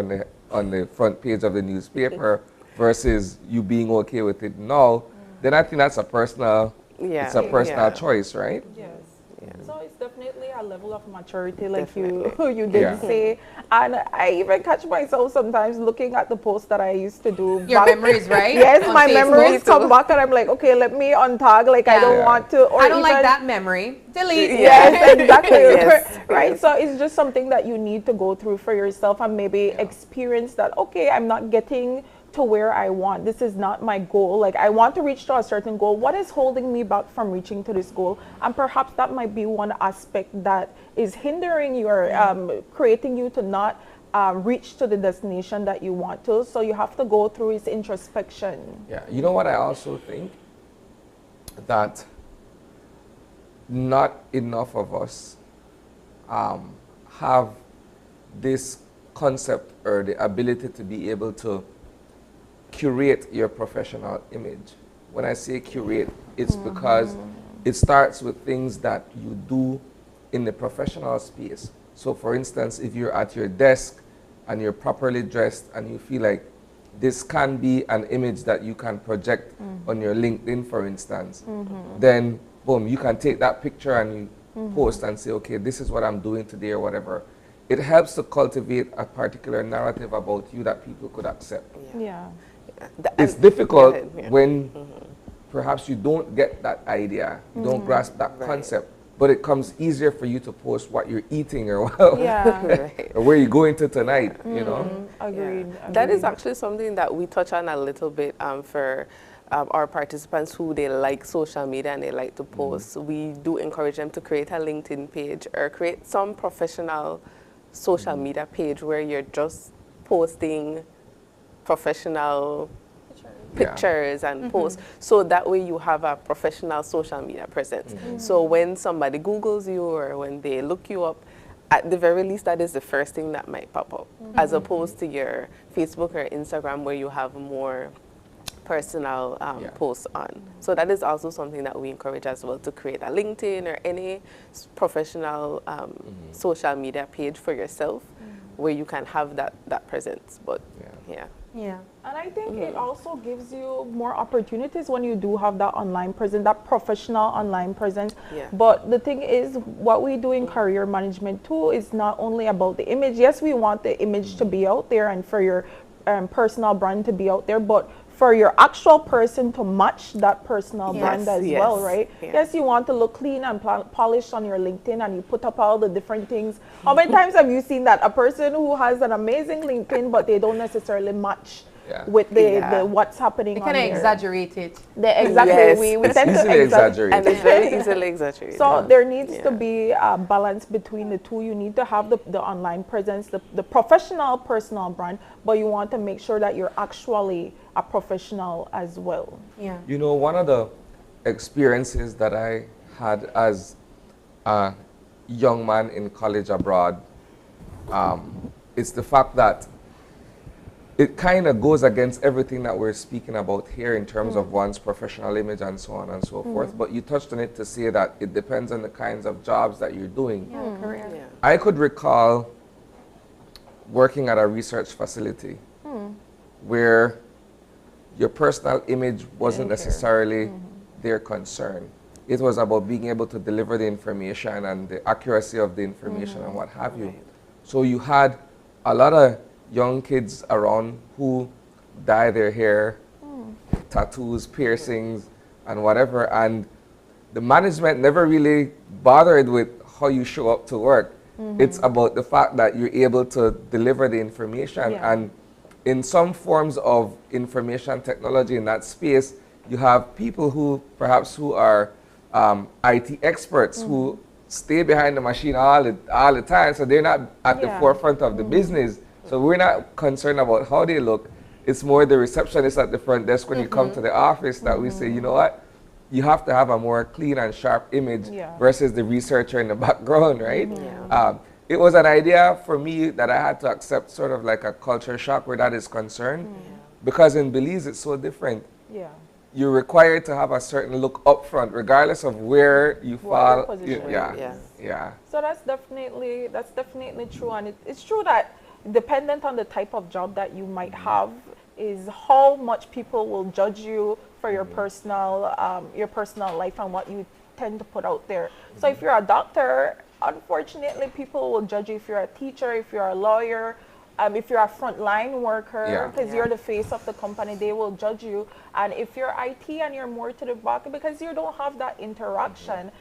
on the front page of the newspaper versus you being okay with it now, then I think that's a personal, it's a personal choice, right? Yes. So it's definitely a level of maturity, like you did say. And I even catch myself sometimes looking at the posts that I used to do. Your memories, right? Yes, on my Facebook. memories come back and I'm like, okay, let me untag. Like I don't want to. Or I don't like that memory. Delete. Yes, exactly. Right. So it's just something that you need to go through for yourself and maybe experience that, okay, I'm not getting to where I want. This is not my goal. Like I want to reach to a certain goal. What is holding me back from reaching to this goal? And perhaps that might be one aspect that is hindering your, creating you to not reach to the destination that you want to. So you have to go through its introspection. Yeah. You know what I also think? That not enough of us have this concept or the ability to be able to curate your professional image. When I say curate, it's because it starts with things that you do in the professional space. So for instance, if you're at your desk and you're properly dressed and you feel like this can be an image that you can project on your LinkedIn, for instance, then boom, you can take that picture and you post and say, okay, this is what I'm doing today or whatever. It helps to cultivate a particular narrative about you that people could accept. It's difficult when perhaps you don't get that idea, you don't grasp that concept, but it comes easier for you to post what you're eating or, or where you're going to tonight, you know? Agreed. That is actually something that we touch on a little bit for our participants who they like social media and they like to post. We do encourage them to create a LinkedIn page or create some professional social media page where you're just posting professional pictures and posts, so that way you have a professional social media presence. So when somebody Googles you or when they look you up, at the very least that is the first thing that might pop up, as opposed to your Facebook or Instagram where you have more personal posts on. So that is also something that we encourage as well, to create a LinkedIn or any professional social media page for yourself where you can have that presence. But and I think it also gives you more opportunities when you do have that online presence, that professional online presence. But the thing is, what we do in career management too is not only about the image. Yes, we want the image to be out there and for your personal brand to be out there, but for your actual person to match that personal brand as well, right? Yes, you want to look clean and polished on your LinkedIn and you put up all the different things. How many times have you seen that? A person who has an amazing LinkedIn, but they don't necessarily match with the what's happening they on kind of there. Exaggerate it. We tend to exaggerate. And it's very easily exaggerated. So there needs to be a balance between the two. You need to have the online presence, the professional personal brand, but you want to make sure that you're actually a professional as well. You know, one of the experiences that I had as a young man in college abroad, it's the fact that it kind of goes against everything that we're speaking about here in terms of one's professional image and so on and so forth. But you touched on it to say that it depends on the kinds of jobs that you're doing. I could recall working at a research facility where your personal image wasn't necessarily their concern. It was about being able to deliver the information and the accuracy of the information and what have you. So you had a lot of young kids around who dye their hair, tattoos, piercings, and whatever. And the management never really bothered with how you show up to work. It's about the fact that you're able to deliver the information. And in some forms of information technology in that space, you have people who perhaps who are IT experts who stay behind the machine all the time, so they're not at the forefront of the business. So we're not concerned about how they look. It's more the receptionist at the front desk when you come to the office that we say, you know what, you have to have a more clean and sharp image versus the researcher in the background, right? It was an idea for me that I had to accept, sort of like a culture shock where that is concerned, because in Belize it's so different. You're required to have a certain look up front, regardless of where you fall. So that's definitely true, and it's true that dependent on the type of job that you might have is how much people will judge you for your personal life and what you tend to put out there. So if you're a doctor, unfortunately, people will judge you. If you're a teacher, if you're a lawyer, if you're a frontline worker, because you're the face of the company, they will judge you. And if you're IT and you're more to the back, because you don't have that interaction,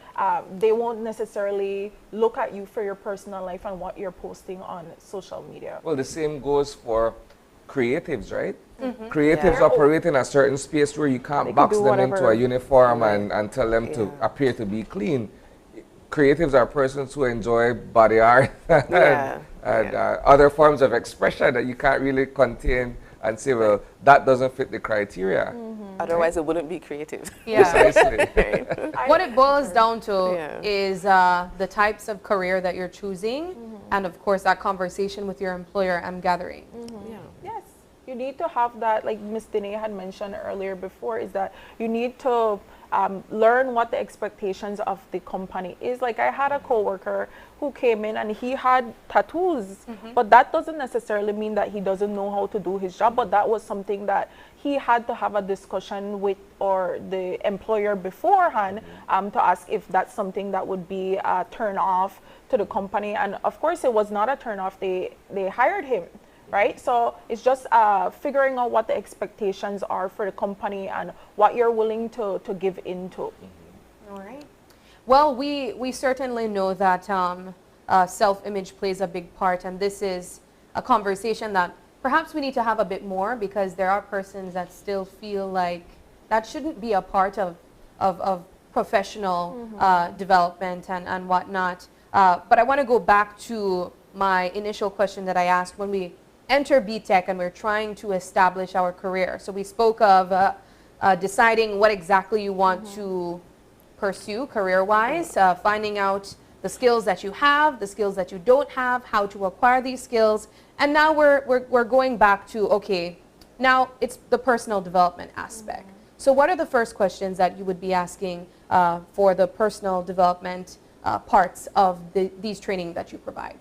they won't necessarily look at you for your personal life and what you're posting on social media. Well, the same goes for creatives, right? Creatives operate in a certain space where you can't box them into a uniform and tell them to appear to be clean. Creatives are persons who enjoy body art and other forms of expression that you can't really contain and say, well, that doesn't fit the criteria. Otherwise, it wouldn't be creative. Precisely. What it boils down to is the types of career that you're choosing, and of course, that conversation with your employer, I'm gathering. Yes, you need to have that, like Ms. Dene had mentioned earlier before, is that you need to learn what the expectations of the company is. Like, I had a coworker who came in and he had tattoos, but that doesn't necessarily mean that he doesn't know how to do his job, but that was something that he had to have a discussion with or the employer beforehand to ask if that's something that would be a turn off to the company. And of course it was not a turn off. They hired him. Right? So it's just figuring out what the expectations are for the company and what you're willing to give into. All right. Well, we certainly know that self-image plays a big part, and this is a conversation that perhaps we need to have a bit more, because there are persons that still feel like that shouldn't be a part of professional development and whatnot. But I want to go back to my initial question that I asked when we enter BTech and we're trying to establish our career. So we spoke of deciding what exactly you want to pursue career-wise, finding out the skills that you have, the skills that you don't have, how to acquire these skills. And now we're going back to, okay, now it's the personal development aspect. So what are the first questions that you would be asking for the personal development parts of these training that you provide?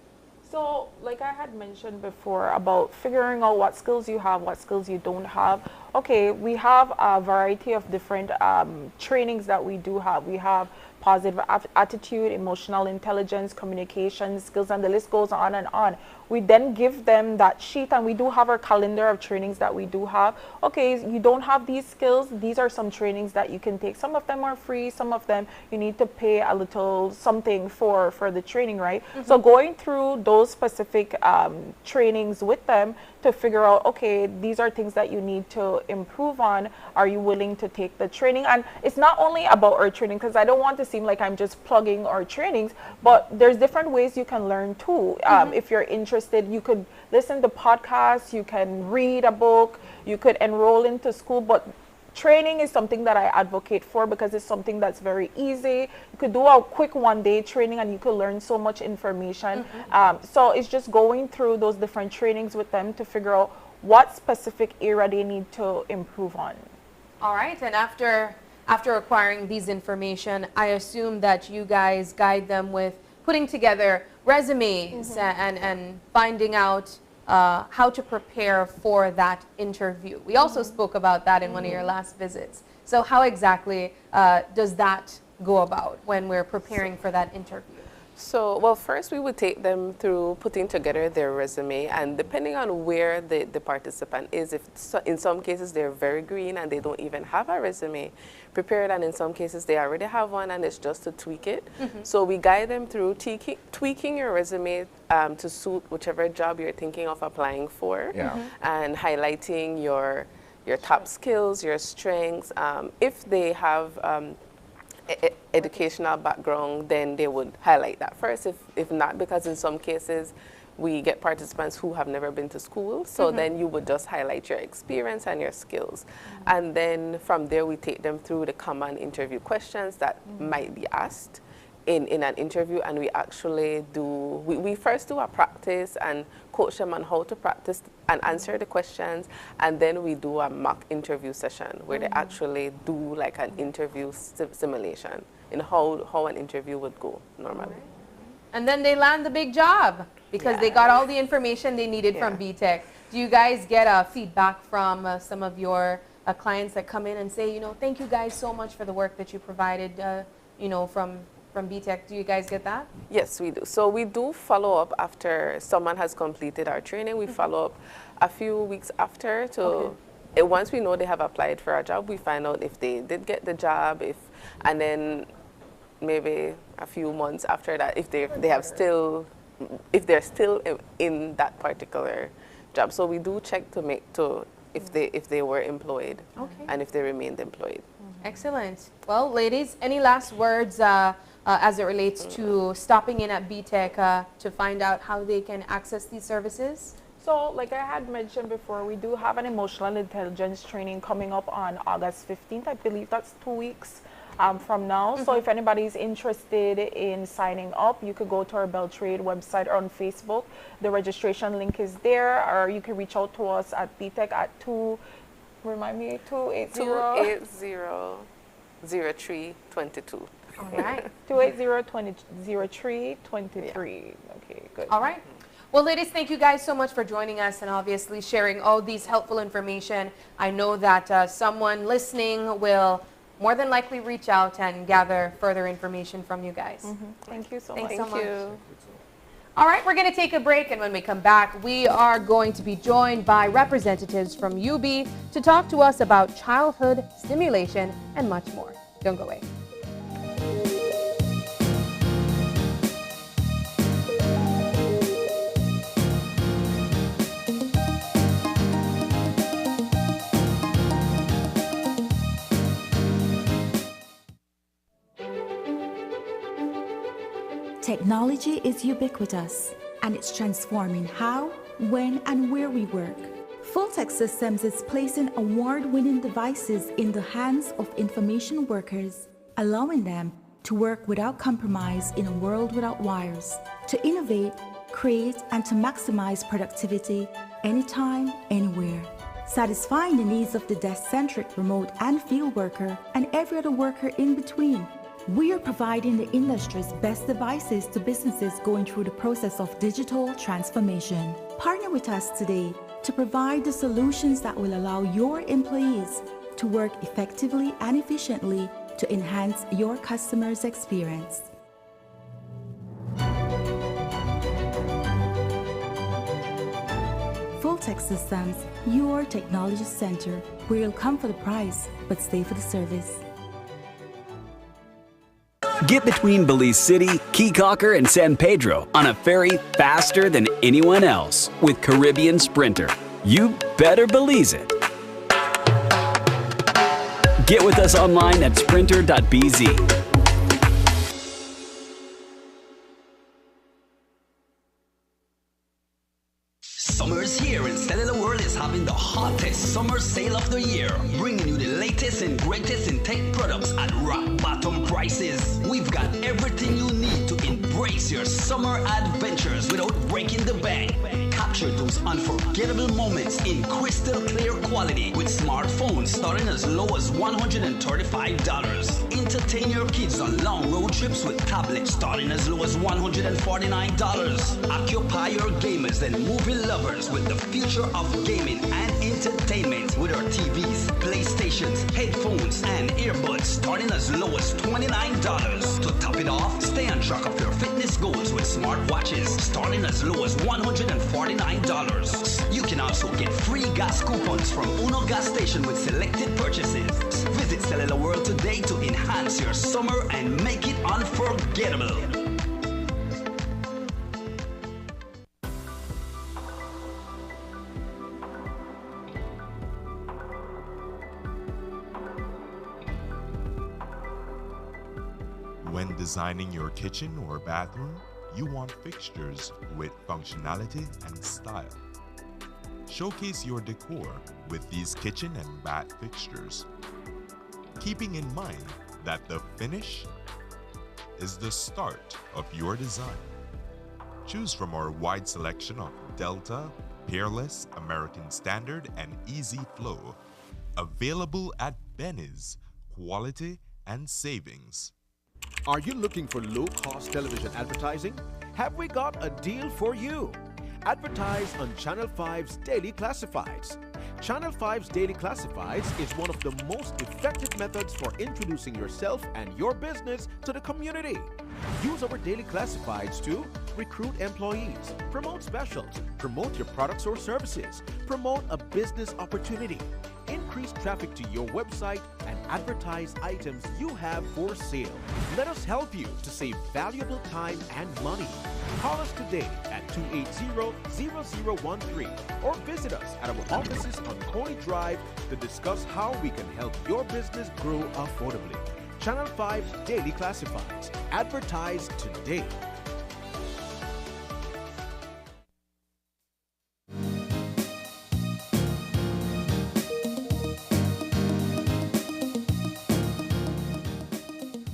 So, like I had mentioned before about figuring out what skills you have, what skills you don't have. Okay, we have a variety of different trainings that we do have. We have positive attitude, emotional intelligence, communication skills, and the list goes on and on. We then give them that sheet, and we do have our calendar of trainings that we do have. Okay, you don't have these skills, these are some trainings that you can take. Some of them are free, some of them you need to pay a little something for the training, right? So going through those specific trainings with them to figure out, okay, these are things that you need to improve on. Are you willing to take the training? And it's not only about our training, because I don't want to seem like I'm just plugging our trainings, but there's different ways you can learn too. If you're interested, you could listen to podcasts, you can read a book, you could enroll into school, but training is something that I advocate for because it's something that's very easy. You could do a quick one-day training and you could learn so much information. So it's just going through those different trainings with them to figure out what specific area they need to improve on. All right, and after acquiring these information, I assume that you guys guide them with putting together resumes and finding out how to prepare for that interview. We also spoke about that in one of your last visits. So how exactly does that go about when we're preparing for that interview? So, well, first we would take them through putting together their resume, and depending on where the participant is, if in some cases they're very green and they don't even have a resume prepared, and in some cases they already have one and it's just to tweak it. So we guide them through tweaking your resume to suit whichever job you're thinking of applying for, and highlighting your top skills, your strengths. If they have educational background, then they would highlight that first. If not, because in some cases we get participants who have never been to school, so then you would just highlight your experience and your skills. And then from there we take them through the common interview questions that might be asked in an interview, and we actually we first do a practice and coach them on how to practice and answer the questions, and then we do a mock interview session where they actually do like an interview simulation in how an interview would go normally. And then they land the big job because they got all the information they needed from BTech. Do you guys get feedback from some of your clients that come in and say, you know, thank you guys so much for the work that you provided, you know, from BTech? Do you guys get that? Yes, we do. So we do follow up after someone has completed our training. We follow up a few weeks after to once we know they have applied for a job, we find out if they did get the job, and then maybe a few months after that, if they're still in that particular job. So we do check if they were employed and if they remained employed. Excellent. Well, ladies, any last words as it relates to stopping in at BTech to find out how they can access these services? So, like I had mentioned before, we do have an emotional intelligence training coming up on August 15th. I believe that's 2 weeks from now. So if anybody's interested in signing up, you could go to our Beltrade website or on Facebook. The registration link is there, or you can reach out to us at BTech at 280-0322. All right. 280-0323. Okay, good. All right. Well, ladies, thank you guys so much for joining us and obviously sharing all these helpful information. I know that someone listening will more than likely reach out and gather further information from you guys. Thank you so much. Thank you. All right, we're going to take a break, and when we come back, we are going to be joined by representatives from UB to talk to us about childhood stimulation and much more. Don't go away. Technology is ubiquitous, and it's transforming how, when, and where we work. Fulltech Systems is placing award-winning devices in the hands of information workers, allowing them to work without compromise in a world without wires, to innovate, create, and to maximize productivity anytime, anywhere, satisfying the needs of the desk-centric remote and field worker and every other worker in between. We are providing the industry's best devices to businesses going through the process of digital transformation. Partner with us today to provide the solutions that will allow your employees to work effectively and efficiently to enhance your customers' experience. Fulltech Systems, your technology center, where you'll come for the price, but stay for the service. Get between Belize City, Key Cocker, and San Pedro on a ferry faster than anyone else with Caribbean Sprinter. You better Belize it. Get with us online at sprinter.bz. Summer's here and Cellular World is having the hottest summer sale of the year, bringing you the latest and greatest in tech products at rock bottom prices. We've got everything you need to embrace your summer adventures without breaking the bank. Capture capture those unforgettable moments in crystal clear quality with smartphones starting as low as $135. Entertain your kids on long road trips with tablets starting as low as $149. Occupy your gamers and movie lovers with the future of gaming and entertainment with our TVs, PlayStations, headphones, and earbuds starting as low as $29. To top it off, stay on track of your fitness goals with smartwatches starting as low as $149. You can also get free gas coupons from Uno gas station with selected purchases. Visit Cellular World today to enhance your summer and make it unforgettable. When designing your kitchen or bathroom, you want fixtures with functionality and style. Showcase your decor with these kitchen and bath fixtures, keeping in mind that the finish is the start of your design. Choose from our wide selection of Delta, Peerless, American Standard, and Easy Flow, available at Benny's. Quality and savings. Are you looking for low-cost television advertising? Have we got a deal for you? Advertise on Channel 5's Daily Classifieds. Channel 5's Daily Classifieds is one of the most effective methods for introducing yourself and your business to the community. Use our Daily Classifieds to recruit employees, promote specials, promote your products or services, promote a business opportunity, increase traffic to your website, and advertise items you have for sale. Let us help you to save valuable time and money. Call us today at 280-0013 or visit us at our offices on Coney Drive to discuss how we can help your business grow affordably. Channel 5 Daily Classifieds. Advertise today.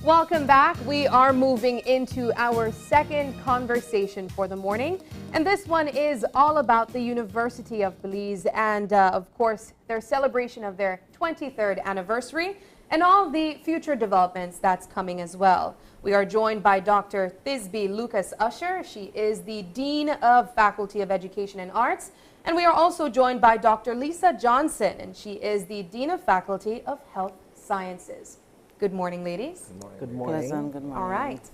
Welcome back. We are moving into our second conversation for the morning. And this one is all about the University of Belize and, of course, their celebration of their 23rd anniversary and all the future developments that's coming as well. We are joined by Dr. Thisbe Lucas Usher. She is the Dean of Faculty of Education and Arts. And we are also joined by Dr. Lisa Johnson, and she is the Dean of Faculty of Health Sciences. Good morning, ladies. Good morning. Pleasant, good morning. All right.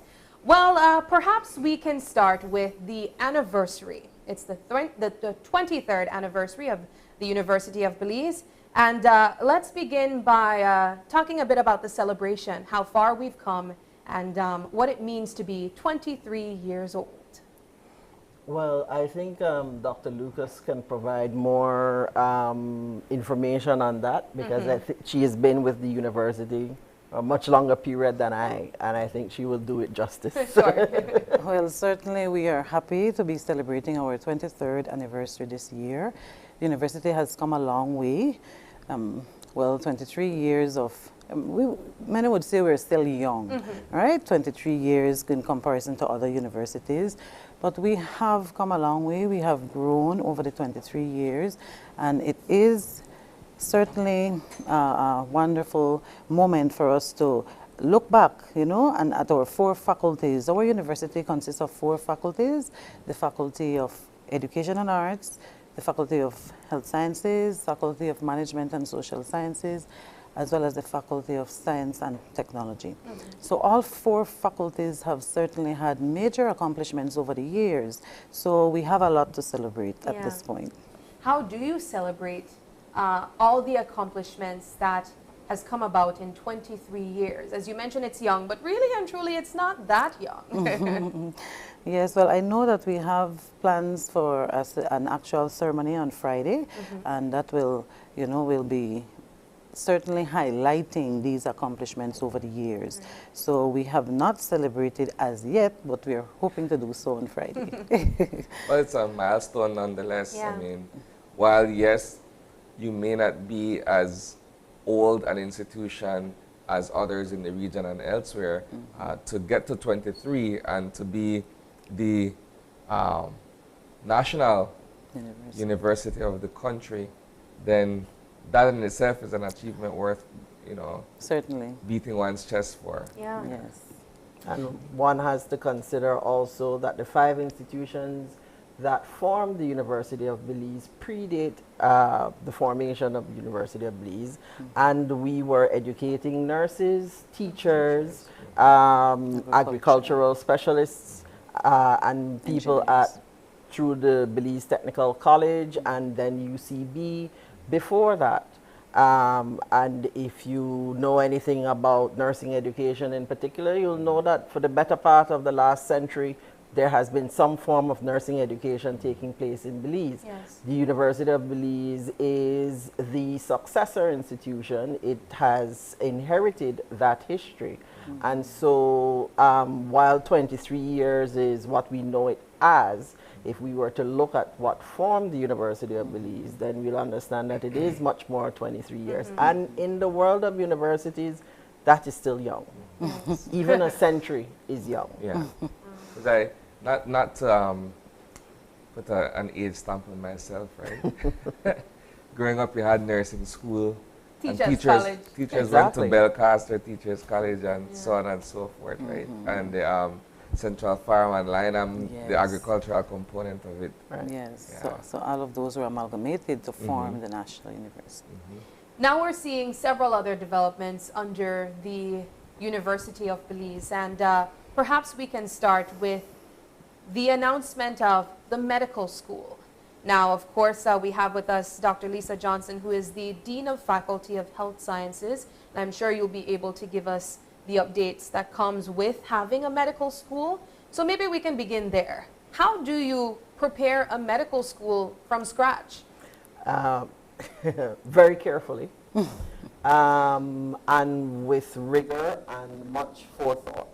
Well, perhaps we can start with the anniversary. It's the 23rd anniversary of the University of Belize. And let's begin by talking a bit about the celebration, how far we've come, and what it means to be 23 years old. Well, I think Dr. Lucas can provide more information on that because I think she has been with the university a much longer period than I, and I think she will do it justice. Well, certainly we are happy to be celebrating our 23rd anniversary this year. The university has come a long way. Well, 23 years of, many would say we're still young, right? 23 years in comparison to other universities. But we have come a long way. We have grown over the 23 years, and it is certainly a wonderful moment for us to look back, you know, and at our 4 faculties. Our university consists of 4 faculties: the Faculty of Education and Arts, the Faculty of Health Sciences, Faculty of Management and Social Sciences, as well as the Faculty of Science and Technology. So all 4 faculties have certainly had major accomplishments over the years. So we have a lot to celebrate at this point. How do you celebrate all the accomplishments that has come about in 23 years? As you mentioned, it's young, but really and truly, it's not that young. Yes, well, I know that we have plans for an actual ceremony on Friday, and that will, you know, will be certainly highlighting these accomplishments over the years. So we have not celebrated as yet, but we are hoping to do so on Friday. Well, it's a milestone nonetheless. I mean, while yes, you may not be as old an institution as others in the region and elsewhere, to get to 23 and to be the national university of the country, then that in itself is an achievement worth, you know, certainly beating one's chest for. Yeah. Yes. And one has to consider also that the 5 institutions that formed the University of Belize predate the formation of the University of Belize, and we were educating nurses, teachers, agricultural specialists, and people through the Belize Technical College and then UCB before that. And if you know anything about nursing education in particular, you'll know that for the better part of the last century, there has been some form of nursing education taking place in Belize. Yes. The University of Belize is the successor institution. It has inherited that history. And so while 23 years is what we know it as, if we were to look at what formed the University of Belize, then we'll understand that it is much more 23 years. And in the world of universities, that is still young. Even a century is young. Yeah. Because not to put an age stamp on myself, right? Growing up, we had nursing school. Teachers college. Teachers went to Belcaster Teachers College and so on and so forth, right? And the Central Farm and Lynham, the agricultural component of it. Right. Yes. Yeah. So all of those were amalgamated to form the National University. Now we're seeing several other developments under the University of Belize, and perhaps we can start with the announcement of the medical school. Now, of course, we have with us Dr. Lisa Johnson, who is the Dean of Faculty of Health Sciences, and I'm sure you'll be able to give us the updates that comes with having a medical school. So maybe we can begin there. How do you prepare a medical school from scratch? Very carefully. And with rigor and much forethought.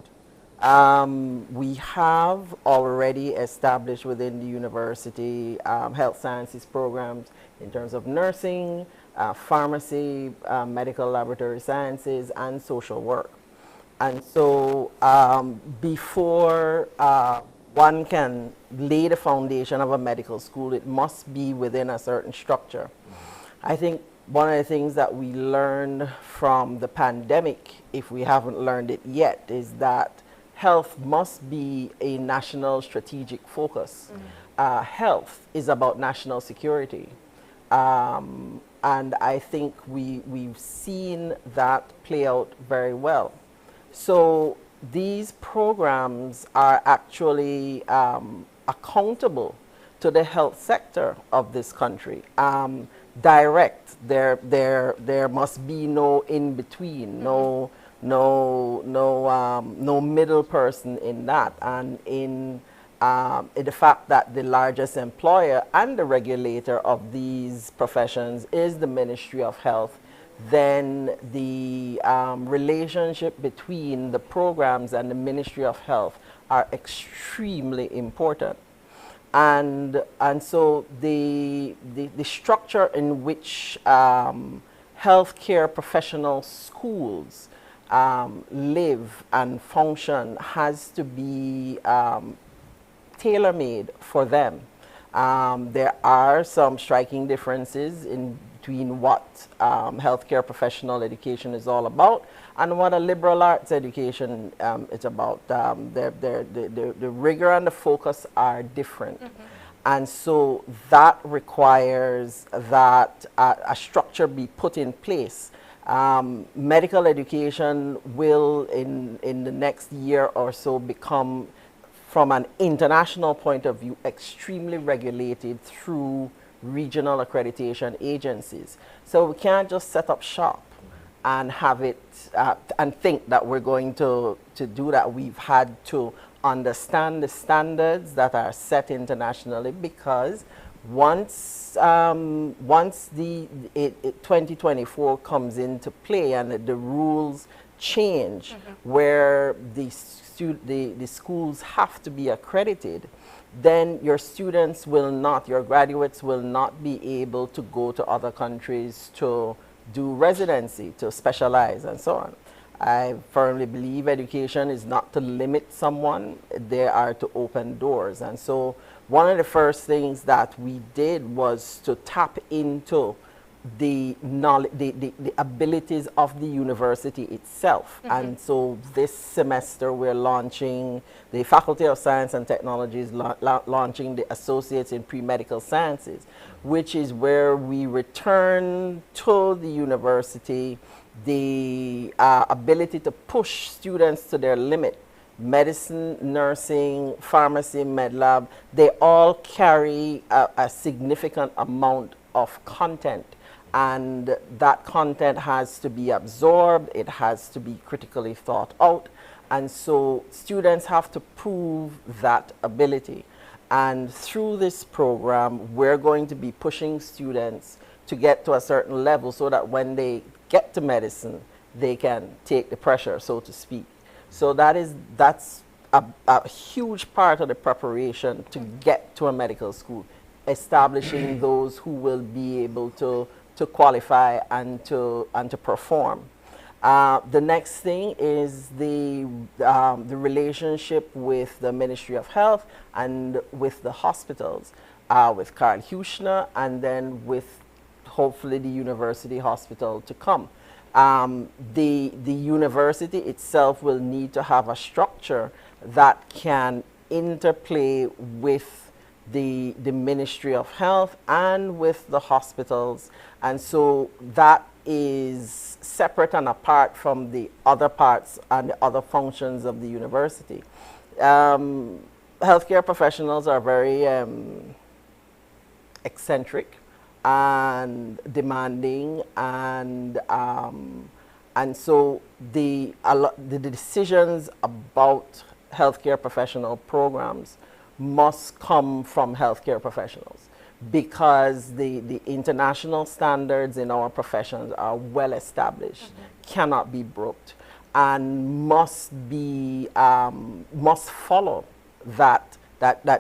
We have already established within the university health sciences programs in terms of nursing, pharmacy, medical laboratory sciences, and social work. And so before one can lay the foundation of a medical school, it must be within a certain structure. I think one of the things that we learned from the pandemic, if we haven't learned it yet, is that health must be a national strategic focus. Health is about national security. And I think we've seen that play out very well. So these programs are actually accountable to the health sector of this country. Direct, there must be no in between, no middle person in that. And in the fact that the largest employer and the regulator of these professions is the Ministry of Health, then the relationship between the programs and the Ministry of Health are extremely important. And so the structure in which healthcare professional schools live and function has to be tailor-made for them. There are some striking differences in between what healthcare professional education is all about and what a liberal arts education is about. The rigor and the focus are different. And so that requires that a structure be put in place. Medical education will, in the next year or so, become, from an international point of view, extremely regulated through regional accreditation agencies. So we can't just set up shop and have it and think that we're going to do that. We've had to understand the standards that are set internationally, because once 2024 comes into play and the rules change, where the schools have to be accredited, then your students will not, your graduates will not be able to go to other countries to do residency, to specialize, and so on. I firmly believe education is not to limit someone, they are to open doors. And so one of the first things that we did was to tap into the knowledge, the abilities of the university itself. And so this semester we're launching, the Faculty of Science and Technology is launching the Associates in Pre-Medical Sciences, which is where we return to the university the ability to push students to their limit. Medicine, nursing, pharmacy, med lab, they all carry a significant amount of content. And that content has to be absorbed, it has to be critically thought out. And so students have to prove that ability. And through this program, we're going to be pushing students to get to a certain level so that when they get to medicine, they can take the pressure, so to speak. So that's a huge part of the preparation to get to a medical school, establishing those who will be able to qualify and to perform. The next thing is the relationship with the Ministry of Health and with the hospitals, with Karl Huchner, and then with hopefully the university hospital to come. The university itself will need to have a structure that can interplay with the Ministry of Health and with the hospitals, and so that is separate and apart from the other parts and the other functions of the university. Healthcare professionals are very eccentric and demanding, and so the decisions about healthcare professional programs must come from healthcare professionals, because the international standards in our professions are well established, cannot be broken, and must follow that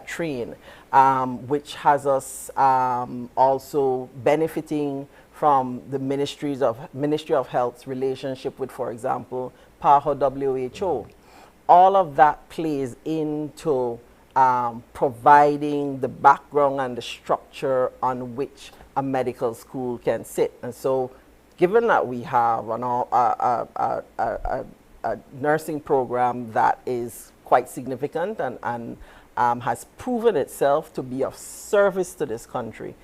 train, which has us also benefiting from the Ministry of Health's relationship with, for example, PAHO WHO. All of that plays into providing the background and the structure on which a medical school can sit. And so given that we have a nursing program that is quite significant and has proven itself to be of service to this country,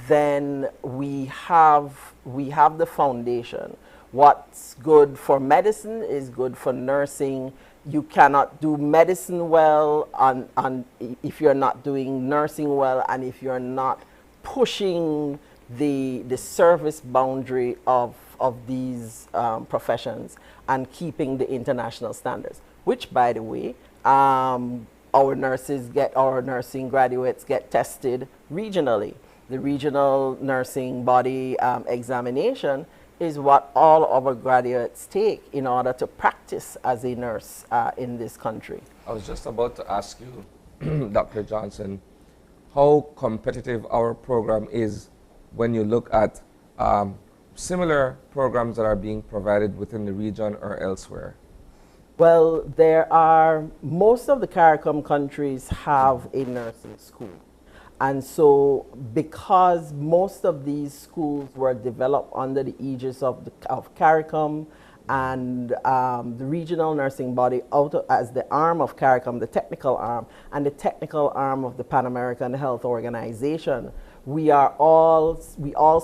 then we have the foundation. What's good for medicine is good for nursing. You cannot do medicine well if you're not doing nursing well, and if you're not pushing the service boundary of these professions and keeping the international standards, which, by the way, our nursing graduates get tested regionally. The regional nursing body examination is what all our graduates take in order to practice as a nurse in this country. I was just about to ask you, Dr. Johnson, how competitive our program is when you look at similar programs that are being provided within the region or elsewhere. Well, most of the CARICOM countries have a nursing school. And so because most of these schools were developed under the aegis of CARICOM and the regional nursing body as the arm of CARICOM, the technical arm, and the technical arm of the Pan American Health Organization, we all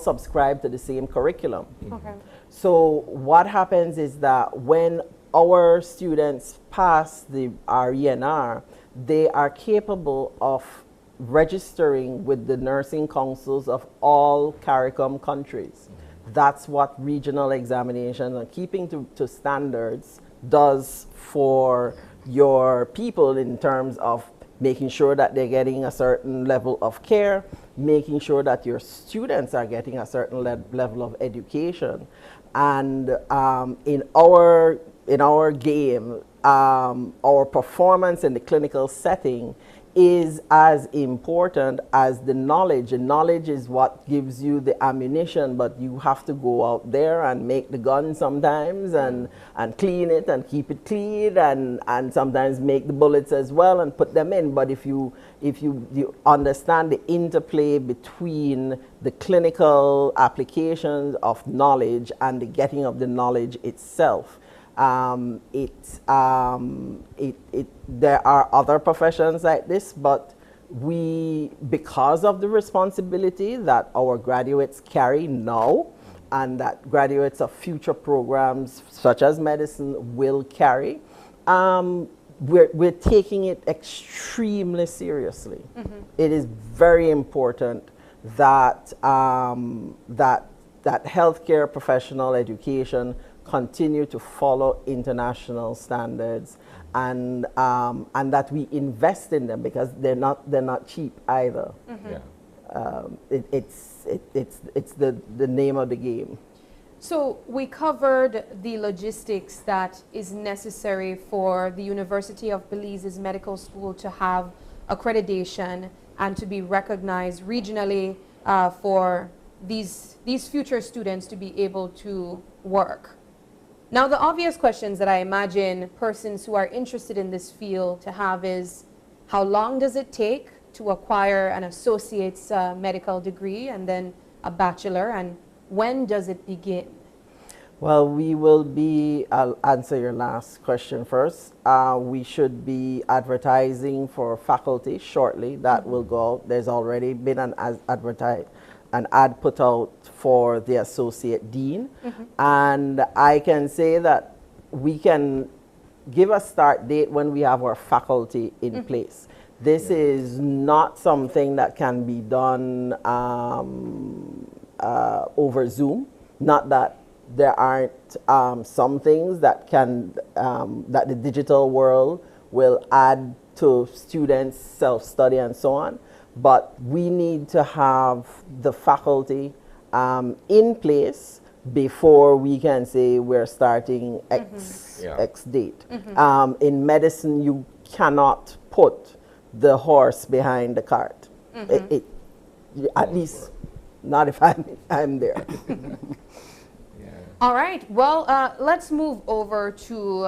subscribe to the same curriculum. Okay. So what happens is that when our students pass the RENR, they are capable of registering with the nursing councils of all CARICOM countries. That's what regional examinations and keeping to standards does for your people in terms of making sure that they're getting a certain level of care, making sure that your students are getting a certain level of education. And in our game, our performance in the clinical setting is as important as the knowledge. And knowledge is what gives you the ammunition, but you have to go out there and make the gun sometimes and clean it and keep it clean and sometimes make the bullets as well and put them in. But if you if you understand the interplay between the clinical applications of knowledge and the getting of the knowledge itself, there are other professions like this, but because of the responsibility that our graduates carry now, and that graduates of future programs such as medicine will carry, we're taking it extremely seriously. It is very important that that healthcare professional education continue to follow international standards, and that we invest in them, because they're not cheap either. It's the name of the game. So we covered the logistics that is necessary for the University of Belize's medical school to have accreditation and to be recognized regionally for these future students to be able to work. Now, the obvious questions that I imagine persons who are interested in this field to have is, how long does it take to acquire an associate's medical degree and then a bachelor, and when does it begin? Well, I'll answer your last question first. We should be advertising for faculty shortly. That will go out. There's already been an ad put out for the associate dean. And I can say that we can give a start date when we have our faculty in place. This is not something that can be done over Zoom. Not that there aren't some things that that the digital world will add to students' self-study and so on, but we need to have the faculty in place before we can say we're starting X date. In medicine, you cannot put the horse behind the cart. At least not if I'm there. All right. Well, let's move over to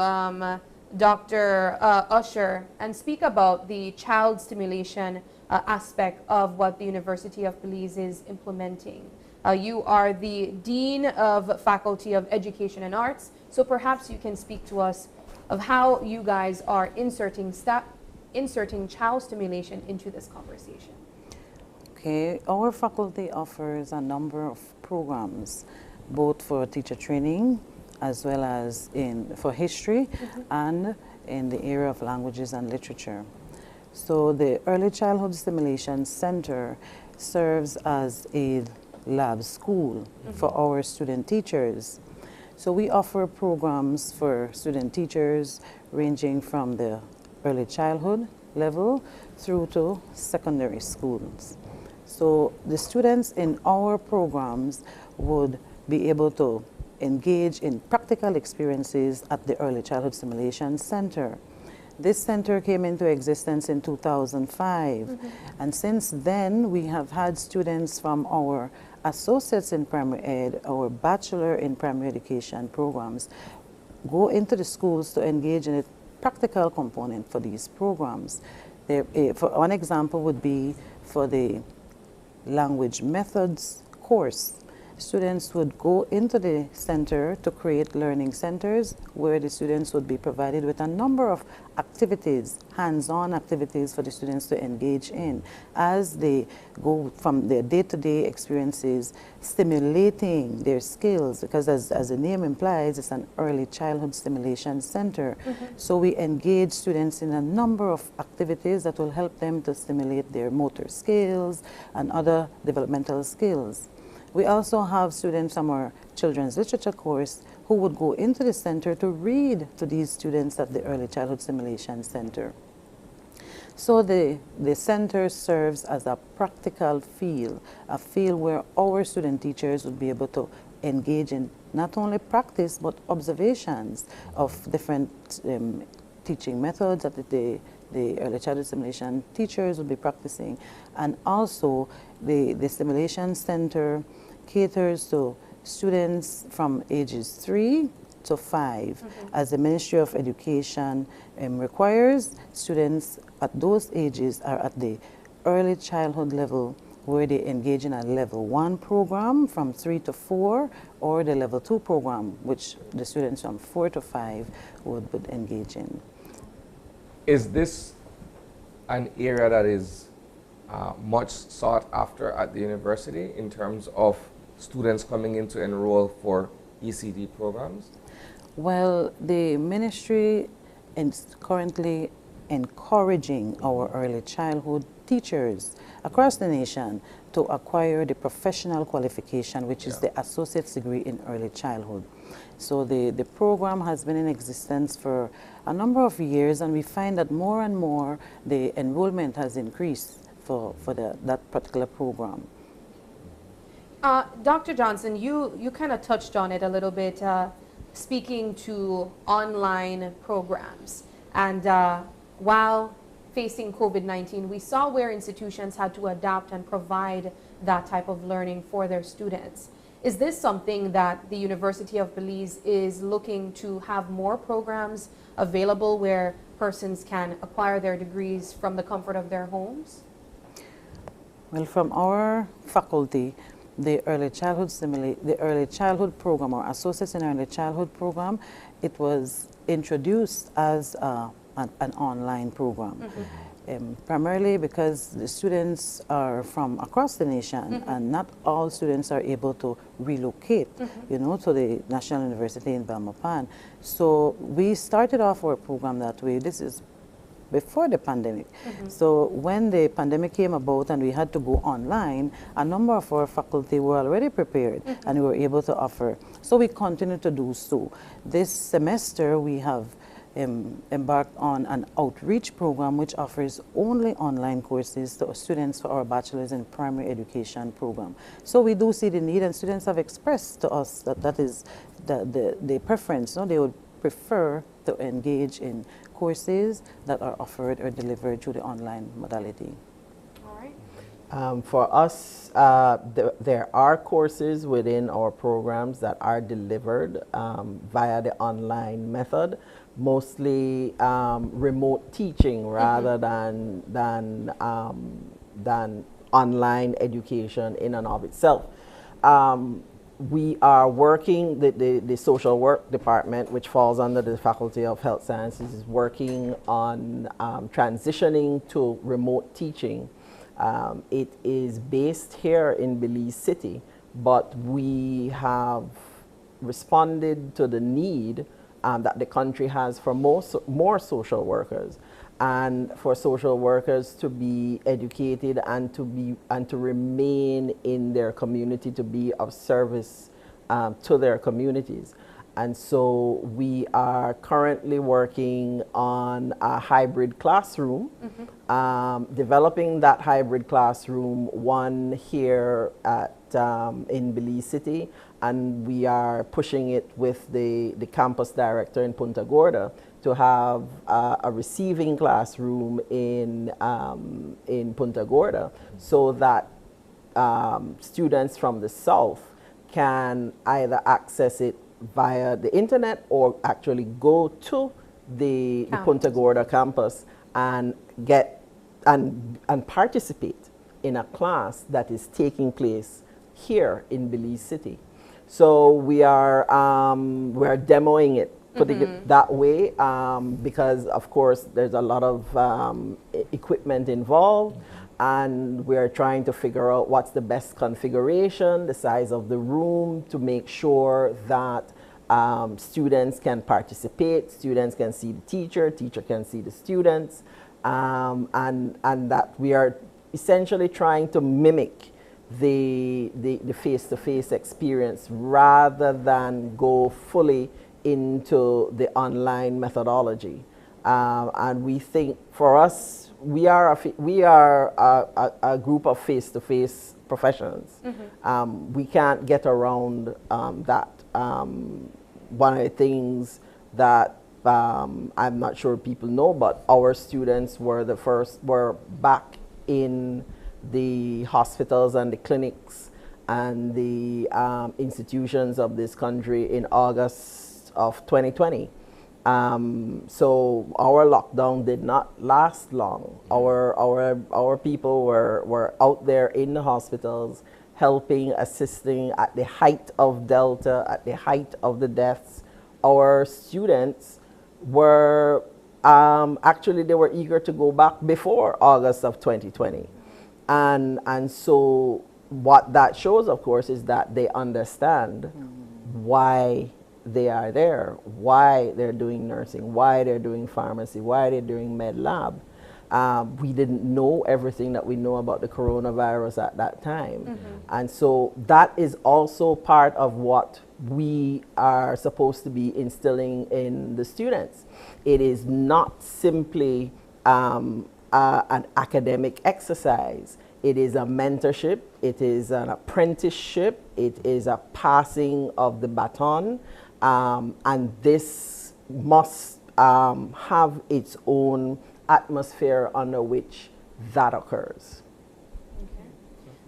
Dr. Usher and speak about the child stimulation aspect of what the University of Belize is implementing. You are the Dean of Faculty of Education and Arts, so perhaps you can speak to us of how you guys are inserting child stimulation into this conversation. Okay, our faculty offers a number of programs, both for teacher training as well as for history and in the area of languages and literature. So the Early Childhood Stimulation Center serves as a lab school for our student teachers. So we offer programs for student teachers ranging from the early childhood level through to secondary schools. So the students in our programs would be able to engage in practical experiences at the Early Childhood Stimulation Center. This center came into existence in 2005, and since then we have had students from our associates in primary ed, our bachelor in primary education programs, go into the schools to engage in a practical component for these programs. For one example would be for the language methods course. Students would go into the center to create learning centers where the students would be provided with a number of activities, hands-on activities for the students to engage in as they go from their day-to-day experiences, stimulating their skills, because as the name implies, it's an early childhood stimulation center. So we engage students in a number of activities that will help them to stimulate their motor skills and other developmental skills. We also have students from our children's literature course who would go into the center to read to these students at the Early Childhood Stimulation Center. So the center serves as a practical field, a field where our student teachers would be able to engage in not only practice but observations of different teaching methods that the early childhood stimulation teachers will be practicing. And also the stimulation center caters to students from ages 3 to 5, as the Ministry of Education requires. Students at those ages are at the early childhood level, where they engage in a level 1 program from 3 to 4, or the level 2 program, which the students from 4 to 5 would engage in. Is this an area that is much sought after at the university in terms of students coming in to enroll for ECD programs? Well, the ministry is currently encouraging our early childhood teachers across the nation to acquire the professional qualification, which is the associate's degree in early childhood. So the program has been in existence for a number of years, and we find that more and more the enrollment has increased for that particular program. Dr. Johnson, you kind of touched on it a little bit, speaking to online programs. And while facing COVID-19, we saw where institutions had to adapt and provide that type of learning for their students. Is this something that the University of Belize is looking to have more programs available where persons can acquire their degrees from the comfort of their homes? Well, from our faculty, the early childhood program, or Associates in Early Childhood program, it was introduced as an online program. Primarily because the students are from across the nation, and not all students are able to relocate, you know, to the National University in Belmopan. So we started off our program that way. This is before the pandemic. So when the pandemic came about and we had to go online, a number of our faculty were already prepared and we were able to offer. So we continue to do so. This semester we have embarked on an outreach program which offers only online courses to students for our Bachelor's in Primary Education program. So we do see the need, and students have expressed to us that that is the preference. No? They would prefer to engage in courses that are offered or delivered through the online modality. For us, there are courses within our programs that are delivered via the online method, mostly remote teaching rather than online education in and of itself. We are working, the social work department, which falls under the Faculty of Health Sciences, is working on transitioning to remote teaching. It is based here in Belize City, but we have responded to the need that the country has for more social workers, and for social workers to be educated and to remain in their community, to be of service to their communities. And so we are currently working on a hybrid classroom, developing that hybrid classroom, one here at in Belize City, and we are pushing it with the campus director in Punta Gorda to have a receiving classroom in Punta Gorda, so that students from the south can either access it via the internet or actually go to the Punta Gorda campus and get and participate in a class that is taking place here in Belize City. So we are demoing it, putting it that way, because of course there's a lot of equipment involved, and we're trying to figure out what's the best configuration, the size of the room, to make sure that students can participate, students can see the teacher, teacher can see the students, and that we are essentially trying to mimic the face-to-face experience rather than go fully into the online methodology. And we think for us, we are a group of face-to-face professionals. We can't get around that. One of the things that I'm not sure people know, but our students were back in the hospitals and the clinics and the institutions of this country in August August of 2020. So our lockdown did not last long. Our people were out there in the hospitals, helping, assisting at the height of Delta, at the height of the deaths. Our students were actually, they were eager to go back before August of 2020. And so what that shows, of course, is that they understand why they are there, why they're doing nursing, why they're doing pharmacy, why they're doing med lab. We didn't know everything that we know about the coronavirus at that time. And so that is also part of what we are supposed to be instilling in the students. It is not simply an academic exercise. It is a mentorship, it is an apprenticeship, it is a passing of the baton, and this must have its own atmosphere under which that occurs.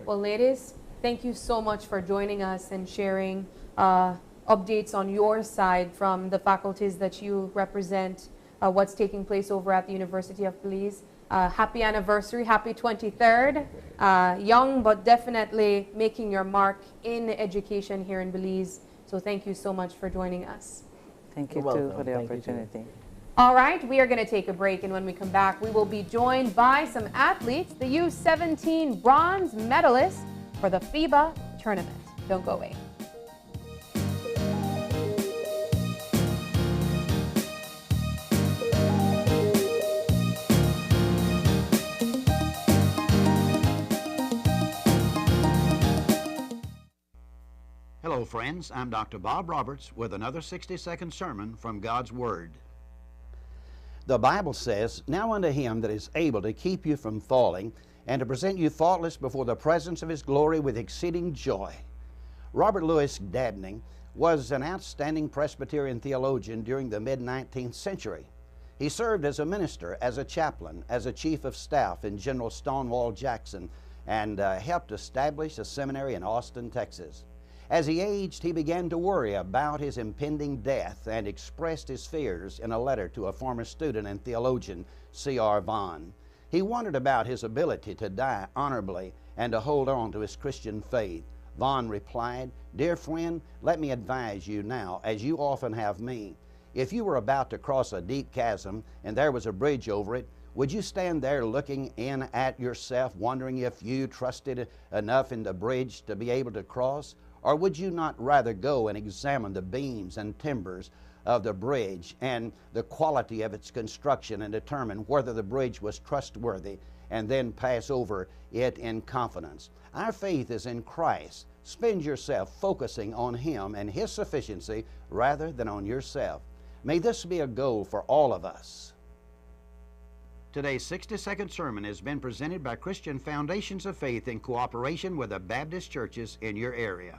Well, ladies, thank you so much for joining us and sharing updates on your side from the faculties that you represent, what's taking place over at the University of Belize. Happy anniversary, happy 23rd. Young, but definitely making your mark in education here in Belize. So thank you so much for joining us. Thank you too for the opportunity. All right, we are going to take a break, and when we come back, we will be joined by some athletes, the U17 bronze medalists for the FIBA tournament. Don't go away. Hello, friends. I'm Dr. Bob Roberts with another 60-second sermon from God's Word. The Bible says, "Now unto him that is able to keep you from falling, and to present you faultless before the presence of his glory with exceeding joy." Robert Louis Dabney was an outstanding Presbyterian theologian during the mid-19th century. He served as a minister, as a chaplain, as a chief of staff in General Stonewall Jackson, and helped establish a seminary in Austin, Texas. As he aged, he began to worry about his impending death and expressed his fears in a letter to a former student and theologian, C.R. Vaughan. He wondered about his ability to die honorably and to hold on to his Christian faith. Vaughan replied, "Dear friend, let me advise you now, as you often have me. If you were about to cross a deep chasm and there was a bridge over it, would you stand there looking in at yourself, wondering if you trusted enough in the bridge to be able to cross? Or would you not rather go and examine the beams and timbers of the bridge and the quality of its construction and determine whether the bridge was trustworthy and then pass over it in confidence? Our faith is in Christ. Spend yourself focusing on Him and His sufficiency rather than on yourself. May this be a goal for all of us." Today's 60-second sermon has been presented by Christian Foundations of Faith in cooperation with the Baptist churches in your area.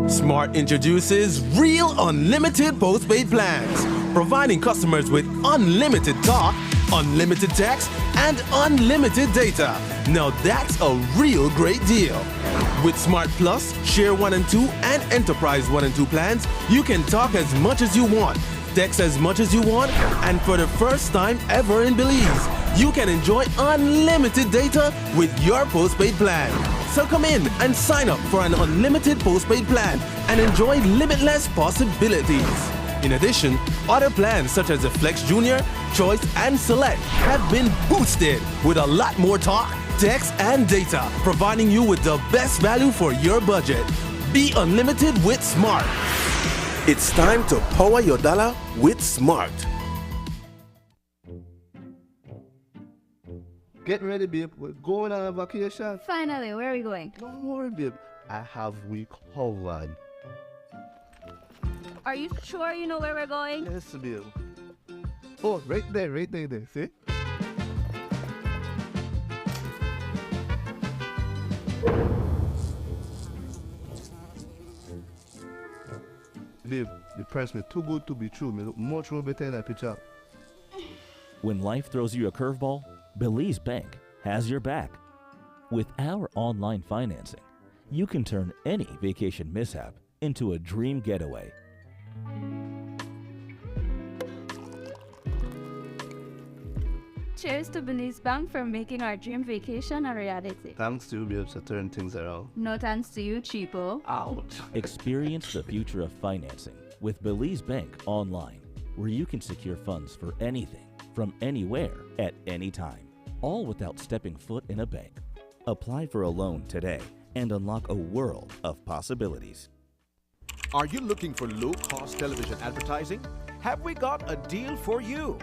Smart introduces Real Unlimited postpaid plans, providing customers with unlimited talk, unlimited text, and unlimited data. Now that's a real great deal. With Smart Plus, Share 1 and 2, and Enterprise 1 and 2 plans, you can talk as much as you want, text as much as you want, and for the first time ever in Belize, you can enjoy unlimited data with your postpaid plan. So come in and sign up for an unlimited postpaid plan and enjoy limitless possibilities. In addition, other plans such as the Flex Junior, Choice, and Select have been boosted with a lot more talk, text, and data, providing you with the best value for your budget. Be unlimited with Smart. It's time to power your dollar with Smart. Get ready, babe. We're going on a vacation. Finally, where are we going? Don't worry, babe. I have we covered. Are you sure you know where we're going? Yes, babe. Oh, right there, see? Babe, the price me too good to be true. Me look much more better in that picture. When life throws you a curveball, Belize Bank has your back. With our online financing, you can turn any vacation mishap into a dream getaway. Cheers to Belize Bank for making our dream vacation a reality. Thanks to you, be able to turn things around. No thanks to you, cheapo. Out. Experience the future of financing with Belize Bank online, where you can secure funds for anything, from anywhere, at any time, all without stepping foot in a bank. Apply for a loan today and unlock a world of possibilities. Are you looking for low-cost television advertising? Have we got a deal for you?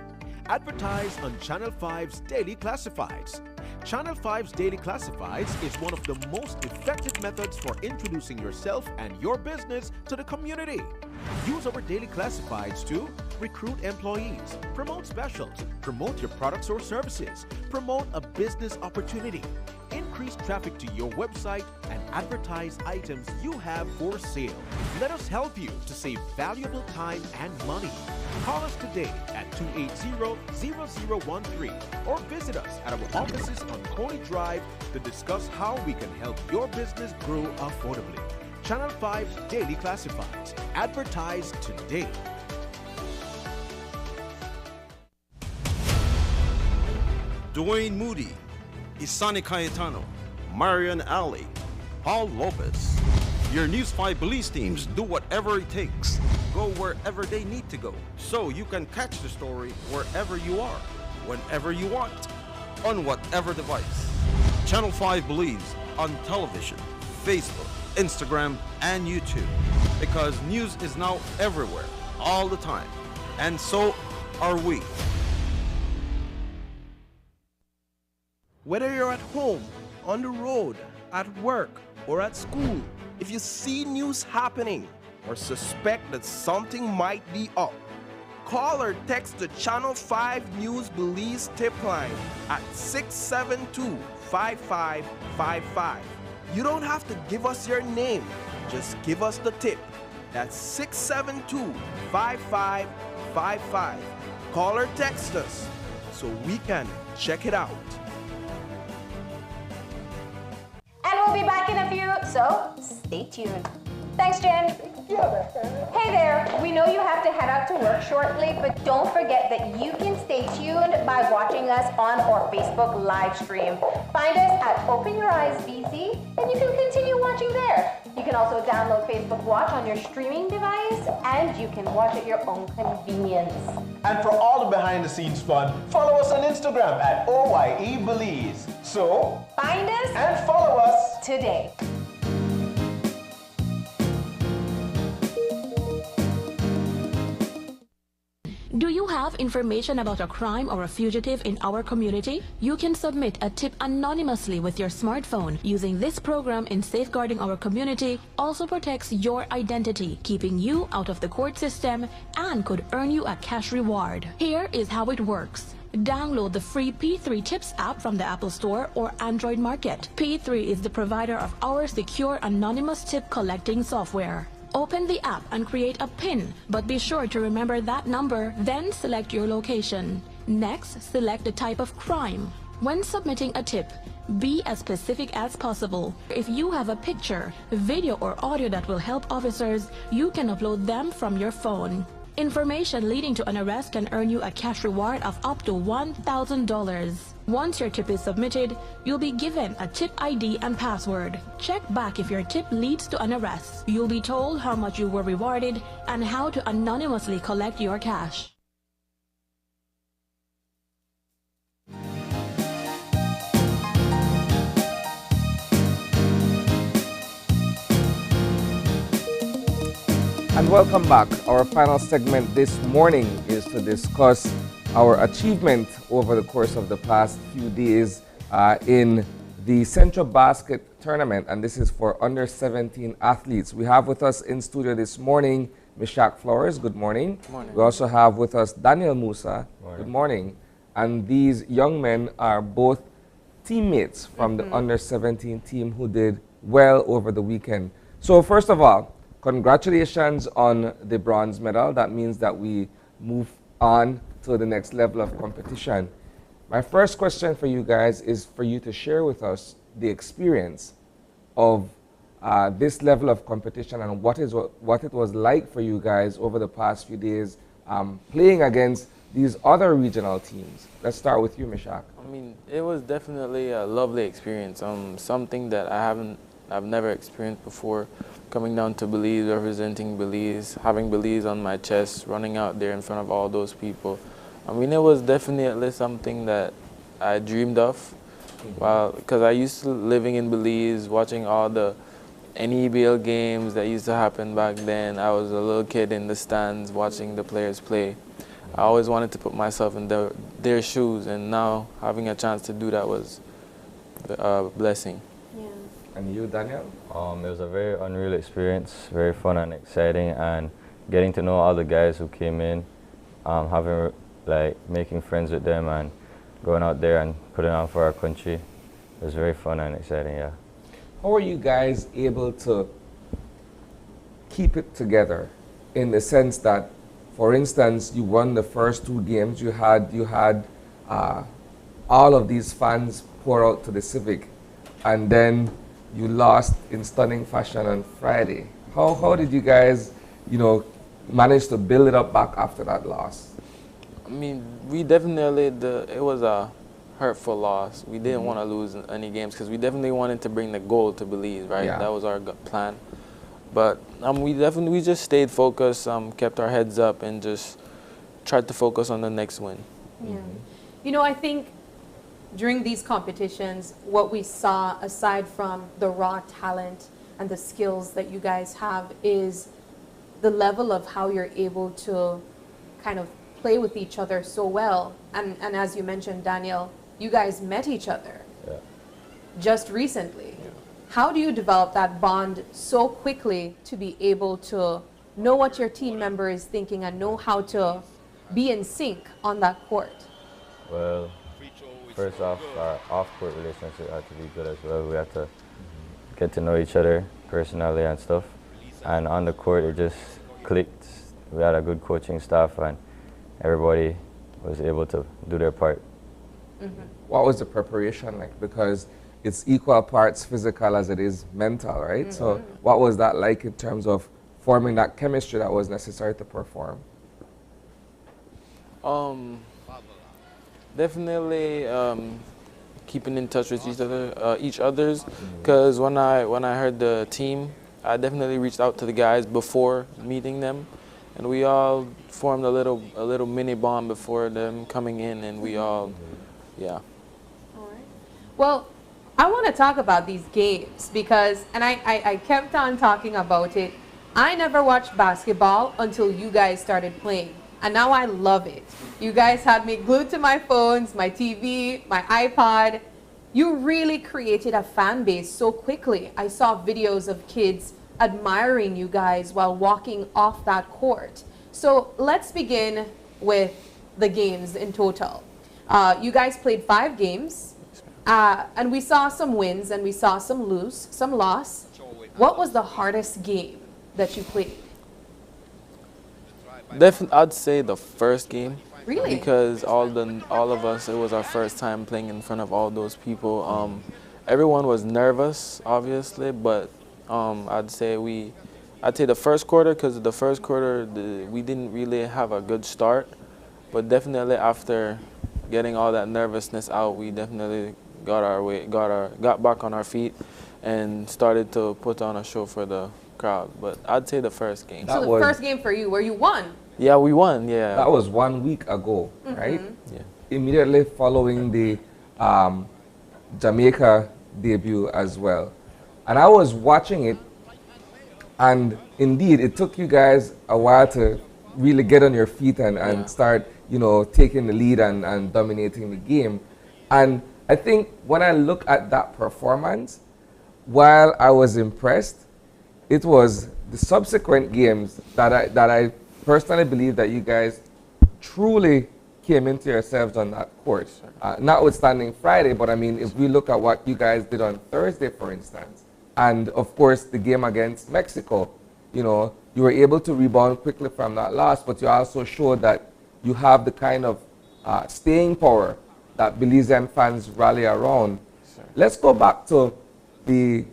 Advertise on Channel 5's Daily Classifieds. Channel 5's Daily Classifieds is one of the most effective methods for introducing yourself and your business to the community. Use our Daily Classifieds to recruit employees, promote specials, promote your products or services, promote a business opportunity, increase traffic to your website, and advertise items you have for sale. Let us help you to save valuable time and money. Call us today at 280-0013 or visit us at our offices on Coney Drive to discuss how we can help your business grow affordably. Channel 5 Daily Classifieds. Advertise today. Dwayne Moody, Isani Cayetano, Marion Ali, Paul Lopez. Your News 5 Belize teams do whatever it takes, go wherever they need to go, so you can catch the story wherever you are, whenever you want, on whatever device. Channel 5 Belize on television, Facebook, Instagram, and YouTube, because news is now everywhere, all the time, and so are we. Whether you're at home, on the road, at work, or at school, if you see news happening or suspect that something might be up, call or text the Channel 5 News Belize tip line at 672-5555. You don't have to give us your name, just give us the tip. That's 672-5555. Call or text us so we can check it out. And we'll be back in a few, so stay tuned. Thanks, Jen. Hey there, we know you have to head out to work shortly, but don't forget that you can stay tuned by watching us on our Facebook live stream. Find us at Open Your Eyes BC, and you can continue watching there. You can also download Facebook Watch on your streaming device, and you can watch at your own convenience. And for all the behind-the-scenes fun, follow us on Instagram at OYE Belize. So, find us and follow us today. Do you have information about a crime or a fugitive in our community? You can submit a tip anonymously with your smartphone. Using this program in safeguarding our community also protects your identity, keeping you out of the court system, and could earn you a cash reward. Here is how it works. Download the free P3 Tips app from the Apple Store or Android Market. P3 is the provider of our secure anonymous tip collecting software. Open the app and create a PIN, but be sure to remember that number, then select your location. Next, select the type of crime. When submitting a tip, be as specific as possible. If you have a picture, video, or audio that will help officers, you can upload them from your phone. Information leading to an arrest can earn you a cash reward of up to $1,000. Once your tip is submitted, you'll be given a tip ID and password. Check back if your tip leads to an arrest. You'll be told how much you were rewarded and how to anonymously collect your cash. And welcome back. Our final segment this morning is to discuss our achievement over the course of the past few days in the Central Basket Tournament, and this is for under 17 athletes. We have with us in studio this morning Mishak Flores. Good morning. Good morning. We also have with us Daniel Musa. Good morning. And these young men are both teammates from the under 17 team who did well over the weekend. So first of all, congratulations on the bronze medal. That means that we move on to the next level of competition. My first question for you guys is for you to share with us the experience of this level of competition and what it was like for you guys over the past few days playing against these other regional teams. Let's start with you, Mishak. I mean, it was definitely a lovely experience. Something that I've never experienced before. Coming down to Belize, representing Belize, having Belize on my chest, running out there in front of all those people. I mean, it was definitely something that I dreamed of. Because I used to living in Belize, watching all the NEBL games that used to happen back then. I was a little kid in the stands watching the players play. I always wanted to put myself in their shoes, and now having a chance to do that was a blessing. Yeah. And you, Daniel? It was a very unreal experience, very fun and exciting, and getting to know all the guys who came in, making friends with them and going out there and putting on for our country. It was very fun and exciting, yeah. How are you guys able to keep it together in the sense that, for instance, you won the first 2 games, you had all of these fans pour out to the Civic, and then you lost in stunning fashion on Friday. How did you guys, manage to build it up back after that loss? I mean, we definitely, it was a hurtful loss. We didn't want to lose any games because we definitely wanted to bring the gold to Belize, right? Yeah. That was our plan. But we just stayed focused, kept our heads up, and just tried to focus on the next win. Yeah. I think during these competitions, what we saw, aside from the raw talent and the skills that you guys have, is the level of how you're able to kind of play with each other so well. And as you mentioned, Daniel, you guys met each other just recently. How do you develop that bond so quickly to be able to know what your team member is thinking and know how to be in sync on that court? Well, first off, our off-court relationship had to be good as well. We had to get to know each other personally and stuff. And on the court, it just clicked. We had a good coaching staff, and everybody was able to do their part. What was the preparation like? Because it's equal parts physical as it is mental, right? So what was that like in terms of forming that chemistry that was necessary to perform? Definitely keeping in touch with each other's. Because when I heard the team, I definitely reached out to the guys before meeting them, and we all formed a little mini bond before them coming in, and we all, yeah. All right. Well, I want to talk about these games because, and I kept on talking about it, I never watched basketball until you guys started playing. And now I love it. You guys had me glued to my phones, my TV, my iPod. You really created a fan base so quickly. I saw videos of kids admiring you guys while walking off that court. So let's begin with the games in total. You guys played 5 games, and we saw some wins and we saw some loss. What was the hardest game that you played? I'd say the first game. Really? Because all of us, it was our first time playing in front of all those people. Everyone was nervous, obviously, but I'd say the first quarter, because the first quarter we didn't really have a good start, but definitely after getting all that nervousness out, we definitely got back on our feet and started to put on a show for the crowd. But I'd say the first game. So the first game for you, where you won. Yeah, we won, yeah. That was 1 week ago, right? Yeah. Immediately following the Jamaica debut as well. And I was watching it, and indeed, it took you guys a while to really get on your feet and start, taking the lead and dominating the game. And I think when I look at that performance, while I was impressed, it was the subsequent games that I personally believe that you guys truly came into yourselves on that court. Notwithstanding Friday, but I mean, if we look at what you guys did on Thursday, for instance, and of course the game against Mexico, you were able to rebound quickly from that loss, but you also showed that you have the kind of staying power that Belizean fans rally around. Let's go back to the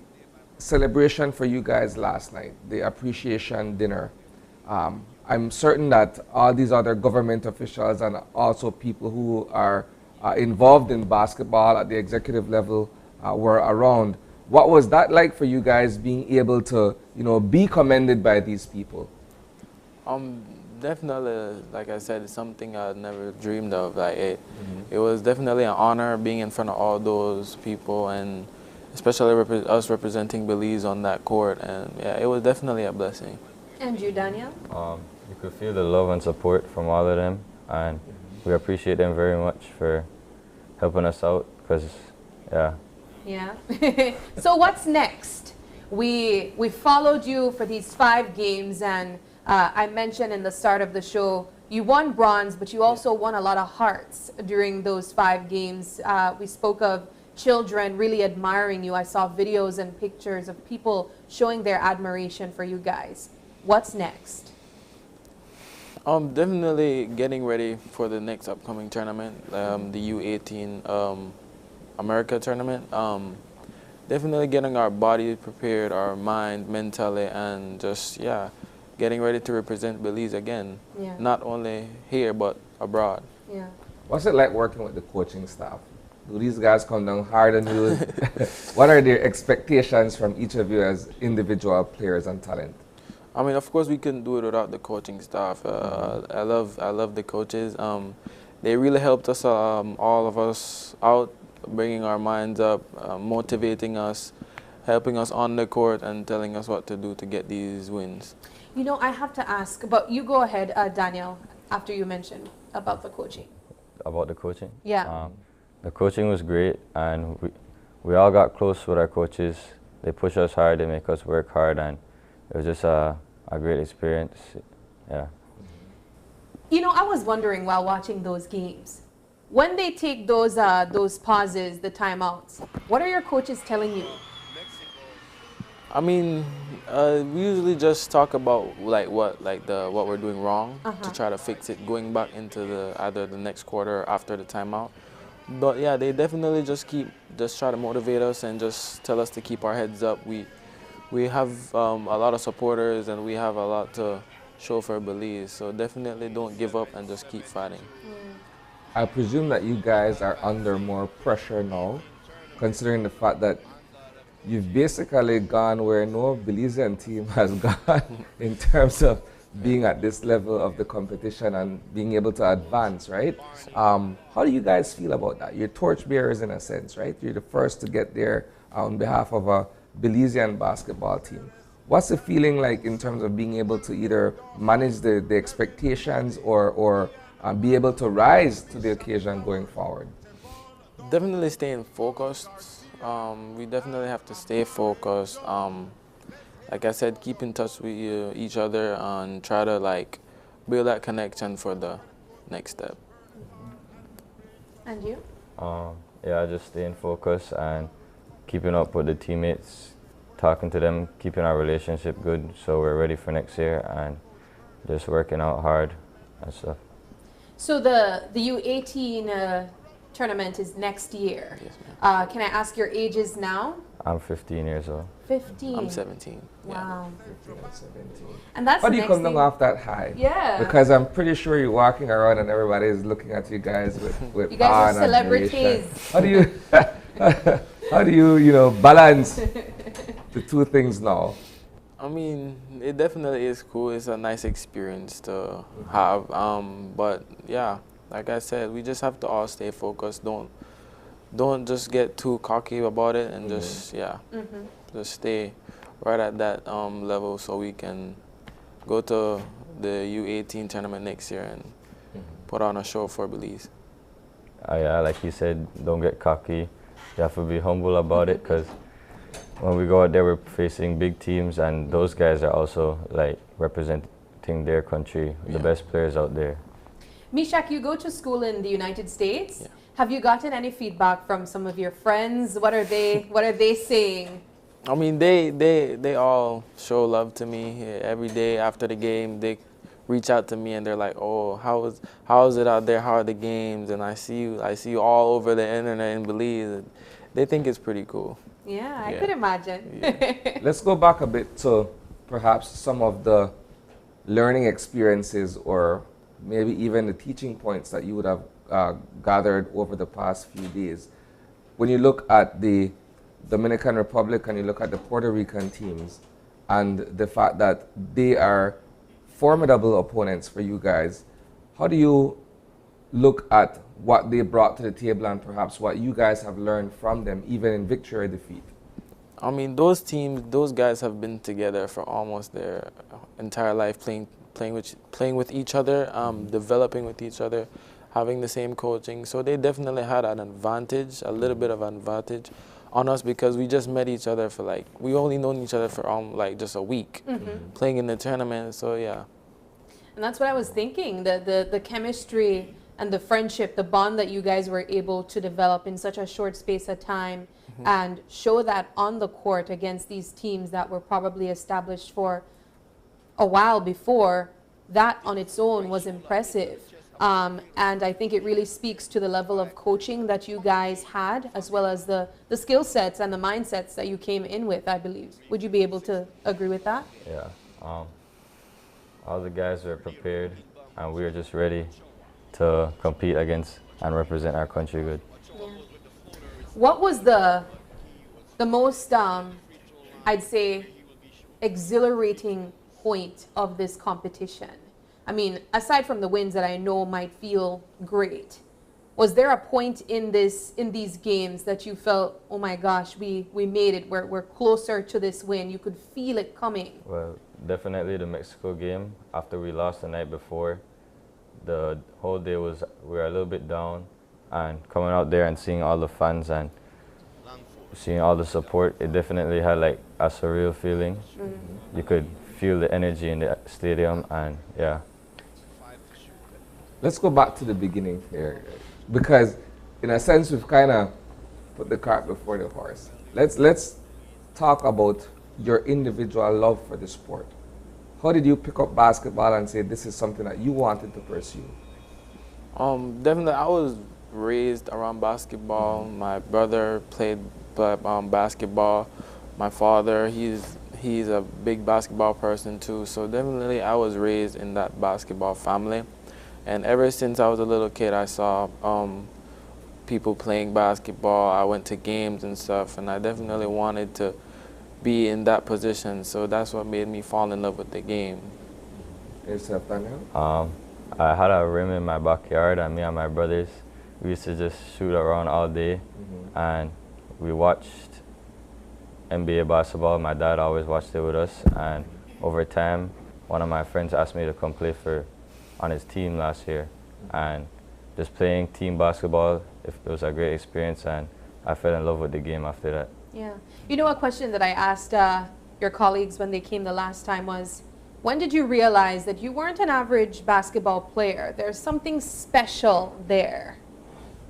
celebration for you guys last night, the appreciation dinner. I'm certain that all these other government officials and also people who are involved in basketball at the executive level were around. What was that like for you guys, being able to, be commended by these people? Definitely, like I said, it's something I never dreamed of. Like it was definitely an honor being in front of all those people, and especially us representing Belize on that court. And yeah, it was definitely a blessing. And you, Daniel? You could feel the love and support from all of them, and we appreciate them very much for helping us out. Because, yeah. Yeah. So what's next? We followed you for these 5 games, and I mentioned in the start of the show, you won bronze, but you also won a lot of hearts during those 5 games. We spoke of children really admiring you. I saw videos and pictures of people showing their admiration for you guys. What's next? Definitely getting ready for the next upcoming tournament, the U18 America tournament. Definitely getting our body prepared, our mind, mentally, and just, getting ready to represent Belize again. Yeah. Not only here, but abroad. Yeah. What's it like working with the coaching staff? Do these guys come down hard on you? What are their expectations from each of you as individual players and talent? I mean, of course, we couldn't do it without the coaching staff. I love the coaches. They really helped us, all of us, out, bringing our minds up, motivating us, helping us on the court, and telling us what to do to get these wins. I have to ask, but you go ahead, Daniel, after you mentioned about the coaching. About the coaching? Yeah. The coaching was great, and we all got close with our coaches. They push us hard, they make us work hard, and it was just a great experience. Yeah. I was wondering while watching those games, when they take those pauses, the timeouts, what are your coaches telling you? I mean, we usually just talk about what we're doing wrong to try to fix it, going back into either the next quarter or after the timeout. But yeah, they definitely just try to motivate us and just tell us to keep our heads up. We have a lot of supporters, and we have a lot to show for Belize. So definitely don't give up and just keep fighting. I presume that you guys are under more pressure now, considering the fact that you've basically gone where no Belizean team has gone in terms of being at this level of the competition and being able to advance, right? How do you guys feel about that? You're torchbearers in a sense, right? You're the first to get there on behalf of a Belizean basketball team. What's the feeling like in terms of being able to either manage the expectations or be able to rise to the occasion going forward? Definitely staying focused. We definitely have to stay focused. Like I said, keep in touch with each other and try to build that connection for the next step. And you? Yeah, just staying focused and keeping up with the teammates, talking to them, keeping our relationship good so we're ready for next year, and just working out hard and stuff. So the U18 tournament is next year. Yes, ma'am. Can I ask your ages now? I'm 15 years old. 15. I'm 17. Wow. 15 and 17. And that's How do the you next come down thing- off that high? Yeah. Because I'm pretty sure you're walking around and everybody is looking at you guys with You guys awe are and celebrities. admiration. How do you balance the two things now? I mean, it definitely is cool. It's a nice experience to have. But yeah, like I said, we just have to all stay focused. Don't just get too cocky about it, and just stay right at that level so we can go to the U18 tournament next year and put on a show for Belize. Yeah, like you said, don't get cocky. You have to be humble about it, because when we go out there, we're facing big teams, and those guys are also representing their country, the best players out there. Mishak, you go to school in the United States. Yeah. Have you gotten any feedback from some of your friends? What are they saying? I mean, they all show love to me every day after the game. They reach out to me and they're like, "Oh, how is it out there? How are the games?" And I see you all over the internet in Belize. they think it's pretty cool. Yeah, I could imagine. Let's go back a bit to perhaps some of the learning experiences or maybe even the teaching points that you would have gathered over the past few days. When you look at the Dominican Republic and you look at the Puerto Rican teams and the fact that they are formidable opponents for you guys, how do you look at what they brought to the table and perhaps what you guys have learned from them, even in victory or defeat? I mean, those teams, those guys have been together for almost their entire life, playing with each other, developing with each other, having the same coaching. So they definitely had an advantage, a little bit of an advantage on us because we just met each other for we only known each other for just a week, playing in the tournament. So yeah. And that's what I was thinking, the chemistry and the friendship, the bond that you guys were able to develop in such a short space of time and show that on the court against these teams that were probably established for a while before, that on its own was impressive. And I think it really speaks to the level of coaching that you guys had, as well as the skill sets and the mindsets that you came in with, I believe. Would you be able to agree with that? Yeah. All the guys were prepared, and we were just ready to compete against and represent our country good. Yeah. What was the most, I'd say, exhilarating point of this competition? I mean, aside from the wins that I know might feel great, was there a point in these games that you felt, oh my gosh, we made it, we're closer to this win, you could feel it coming? Well, definitely the Mexico game. After we lost the night before, the whole day we were a little bit down, and coming out there and seeing all the fans and seeing all the support, it definitely had like a surreal feeling. You could feel the energy in the stadium, and yeah. Let's go back to the beginning here, because in a sense we've kind of put the cart before the horse. Let's talk about your individual love for the sport. How did you pick up basketball and say this is something that you wanted to pursue? Definitely, I was raised around basketball. My brother played basketball. My father, he's a big basketball person too. So definitely, I was raised in that basketball family. And ever since I was a little kid, I saw people playing basketball. I went to games and stuff, and I definitely wanted to be in that position. So that's what made me fall in love with the game. Yourself, Daniel? I had a rim in my backyard, and me and my brothers, we used to just shoot around all day, and we watched NBA basketball. My dad always watched it with us, and over time, one of my friends asked me to come play on his team last year, and just playing team basketball, it was a great experience, and I fell in love with the game after that. Yeah. You know, a question that I asked your colleagues when they came the last time was, when did you realize that you weren't an average basketball player? There's something special there.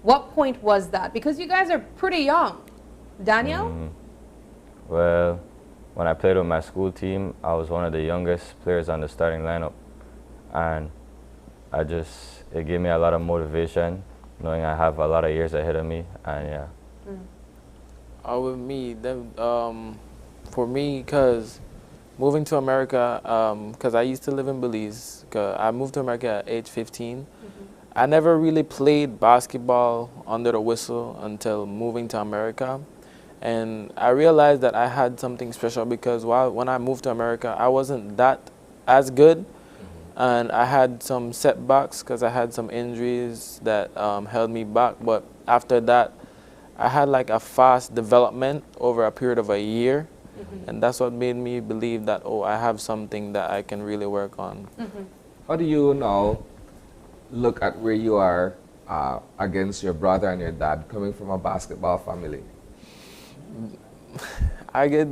What point was that? Because you guys are pretty young. Daniel? Well, when I played with my school team, I was one of the youngest players on the starting lineup, and it gave me a lot of motivation, knowing I have a lot of years ahead of me, and yeah. With me, for me, because moving to America, because I used to live in Belize, I moved to America at age 15. I never really played basketball under the whistle until moving to America. And I realized that I had something special because when I moved to America, I wasn't that as good. And I had some setbacks because I had some injuries that held me back. But after that, I had like a fast development over a period of a year. And that's what made me believe that, oh, I have something that I can really work on. How do you now look at where you are against your brother and your dad, coming from a basketball family? I feel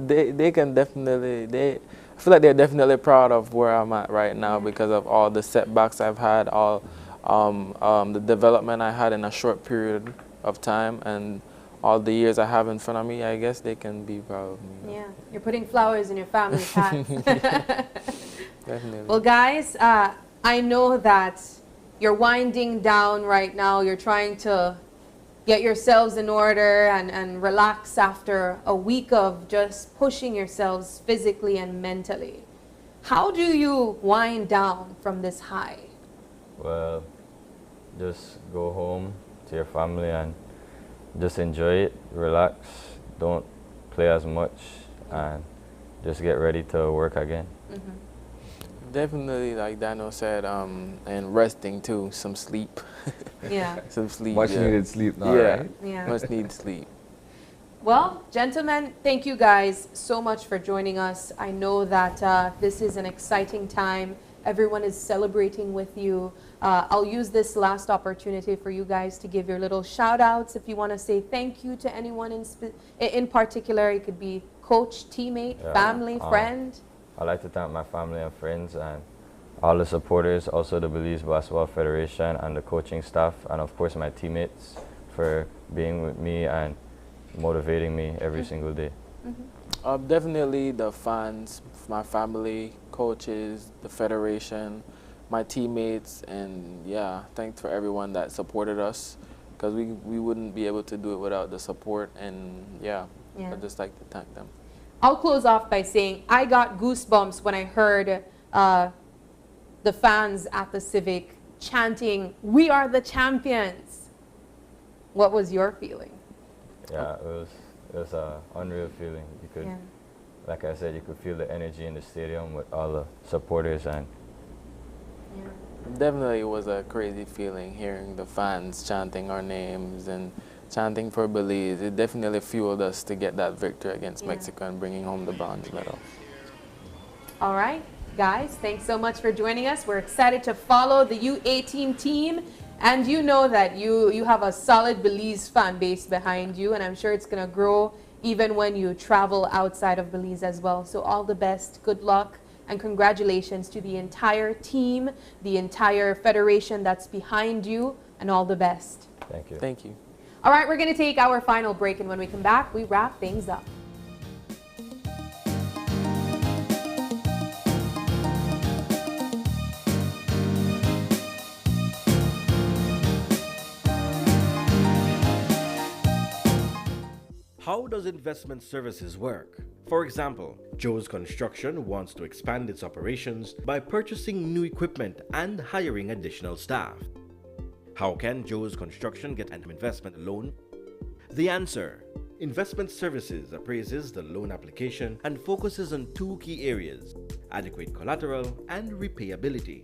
like they're definitely proud of where I'm at right now because of all the setbacks I've had, all the development I had in a short period of time, and all the years I have in front of me. I guess they can be proud of me. Yeah, you're putting flowers in your family's hats. Definitely. Well, guys, I know that you're winding down right now. You're trying to get yourselves in order and relax after a week of just pushing yourselves physically and mentally. How do you wind down from this high? Well, just go home to your family and just enjoy it, relax, don't play as much, and just get ready to work again. Definitely, like Dano said, and resting too, some sleep. Yeah. Some sleep. Much needed sleep now, yeah. right? Yeah. Much needed sleep. Well, gentlemen, thank you guys so much for joining us. I know that this is an exciting time. Everyone is celebrating with you. I'll use this last opportunity for you guys to give your little shout outs. If you want to say thank you to anyone in particular, it could be coach, teammate, family, friend. I'd like to thank my family and friends and all the supporters, also the Belize Basketball Federation and the coaching staff, and of course my teammates for being with me and motivating me every single day. Definitely the fans, my family, coaches, the federation, my teammates, and yeah, thanks for everyone that supported us, because we wouldn't be able to do it without the support, and yeah. I'd just like to thank them. I'll close off by saying I got goosebumps when I heard the fans at the Civic chanting, "We are the champions." What was your feeling? Yeah, it was an unreal feeling. You could, like I said, you could feel the energy in the stadium with all the supporters, and definitely it was a crazy feeling hearing the fans chanting our names and chanting for Belize. It definitely fueled us to get that victory against Mexico and bringing home the bronze medal. All right, guys, thanks so much for joining us. We're excited to follow the U18 team. And you know that you have a solid Belize fan base behind you, and I'm sure it's going to grow even when you travel outside of Belize as well. So all the best, good luck, and congratulations to the entire team, the entire federation that's behind you, and all the best. Thank you. Thank you. All right, we're going to take our final break, and when we come back, we wrap things up. How does investment services work? For example, Joe's Construction wants to expand its operations by purchasing new equipment and hiring additional staff. How can Joe's Construction get an investment loan? The answer: Investment Services appraises the loan application and focuses on two key areas: adequate collateral and repayability.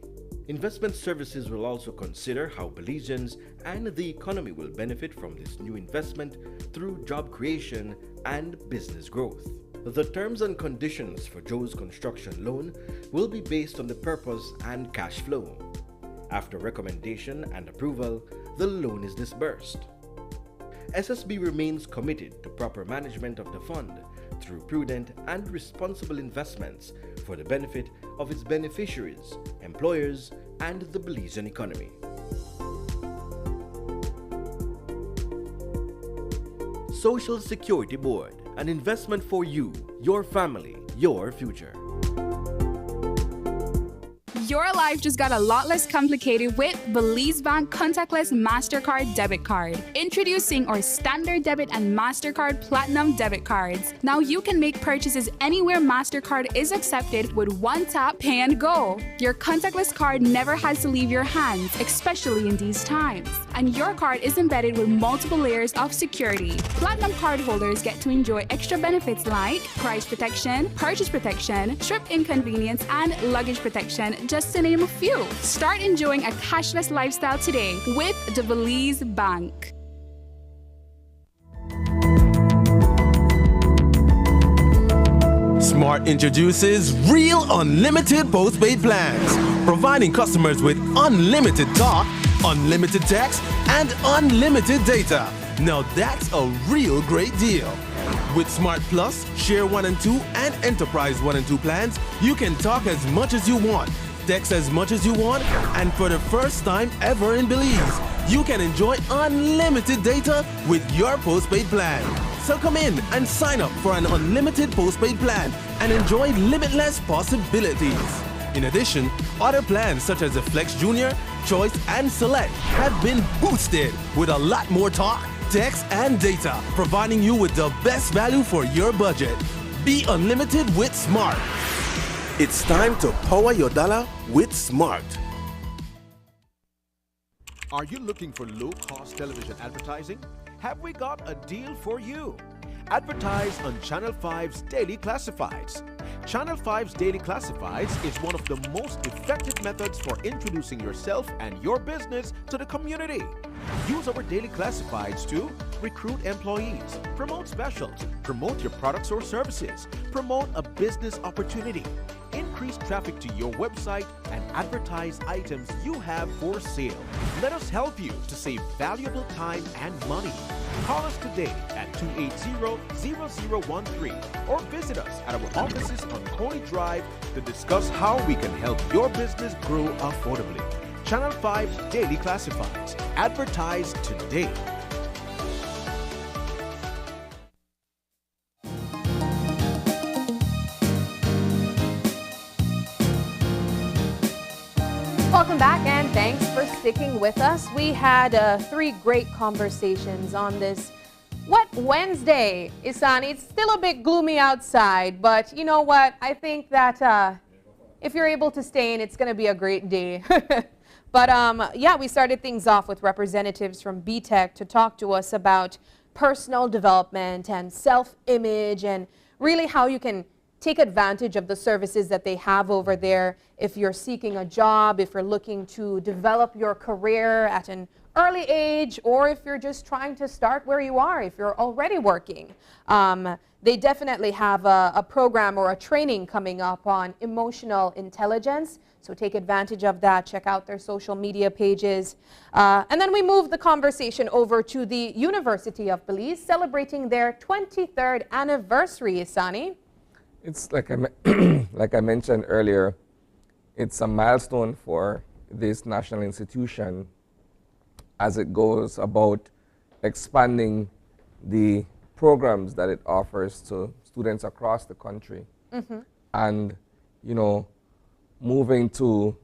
Investment Services will also consider how Belizeans and the economy will benefit from this new investment through job creation and business growth. The terms and conditions for Joe's Construction loan will be based on the purpose and cash flow. After recommendation and approval, the loan is disbursed. SSB remains committed to proper management of the fund through prudent and responsible investments for the benefit of its beneficiaries, employers, and the Belizean economy. Social Security Board, an investment for you, your family, your future. Your life just got a lot less complicated with Belize Bank Contactless MasterCard Debit Card. Introducing our Standard Debit and MasterCard Platinum Debit Cards. Now you can make purchases anywhere MasterCard is accepted with one tap, pay and go. Your contactless card never has to leave your hands, especially in these times. And your card is embedded with multiple layers of security. Platinum card holders get to enjoy extra benefits like price protection, purchase protection, trip inconvenience, and luggage protection, just to name a few. Start enjoying a cashless lifestyle today with the Belize Bank. Smart introduces Real Unlimited Postpaid Plans, providing customers with unlimited talk, unlimited text, and unlimited data. Now that's a real great deal. With Smart Plus, Share 1 and 2, and Enterprise 1 and 2 plans, you can talk as much as you want, text as much as you want, and for the first time ever in Belize, you can enjoy unlimited data with your postpaid plan. So come in and sign up for an unlimited postpaid plan and enjoy limitless possibilities. In addition, other plans such as the Flex Junior, Choice, and Select have been boosted with a lot more talk, text, and data, providing you with the best value for your budget. Be unlimited with Smart. It's time to power your dollar with Smart. Are you looking for low-cost television advertising? Have we got a deal for you? Advertise on Channel 5's Daily Classifieds. Channel 5's Daily Classifieds is one of the most effective methods for introducing yourself and your business to the community. Use our Daily Classifieds to recruit employees, promote specials, promote your products or services, promote a business opportunity, increase traffic to your website, and advertise items you have for sale. Let us help you to save valuable time and money. Call us today at 280-0013 or visit us at our offices on Coney Drive to discuss how we can help your business grow affordably. Channel 5 Daily Classifieds. Advertise today. Welcome back, and thanks for sticking with us. We had 3 great conversations on this Wet Wednesday. Isani, it's still a bit gloomy outside, but you know what? I think that if you're able to stay in, it's going to be a great day. But yeah, we started things off with representatives from BTEC to talk to us about personal development and self-image and really how you can take advantage of the services that they have over there if you're seeking a job, if you're looking to develop your career at an early age, or if you're just trying to start where you are, if you're already working. They definitely have a program or a training coming up on emotional intelligence, so take advantage of that. Check out their social media pages. And then we move the conversation over to the University of Belize, celebrating their 23rd anniversary, Isani. It's like like I mentioned earlier, it's a milestone for this national institution as it goes about expanding the programs that it offers to students across the country. And, you know, moving to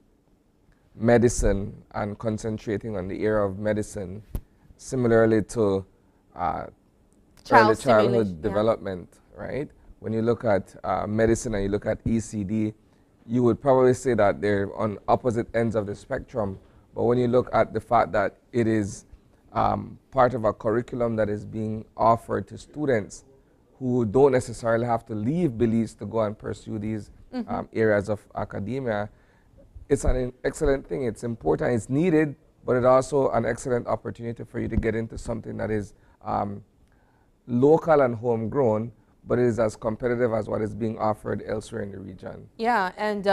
medicine and concentrating on the area of medicine, similarly to early childhood development, right? When you look at medicine and you look at ECD, you would probably say that they're on opposite ends of the spectrum. But when you look at the fact that it is part of a curriculum that is being offered to students who don't necessarily have to leave Belize to go and pursue these areas of academia, it's an excellent thing. It's important, it's needed, but it's also an excellent opportunity for you to get into something that is local and homegrown, but it is as competitive as what is being offered elsewhere in the region. Yeah, and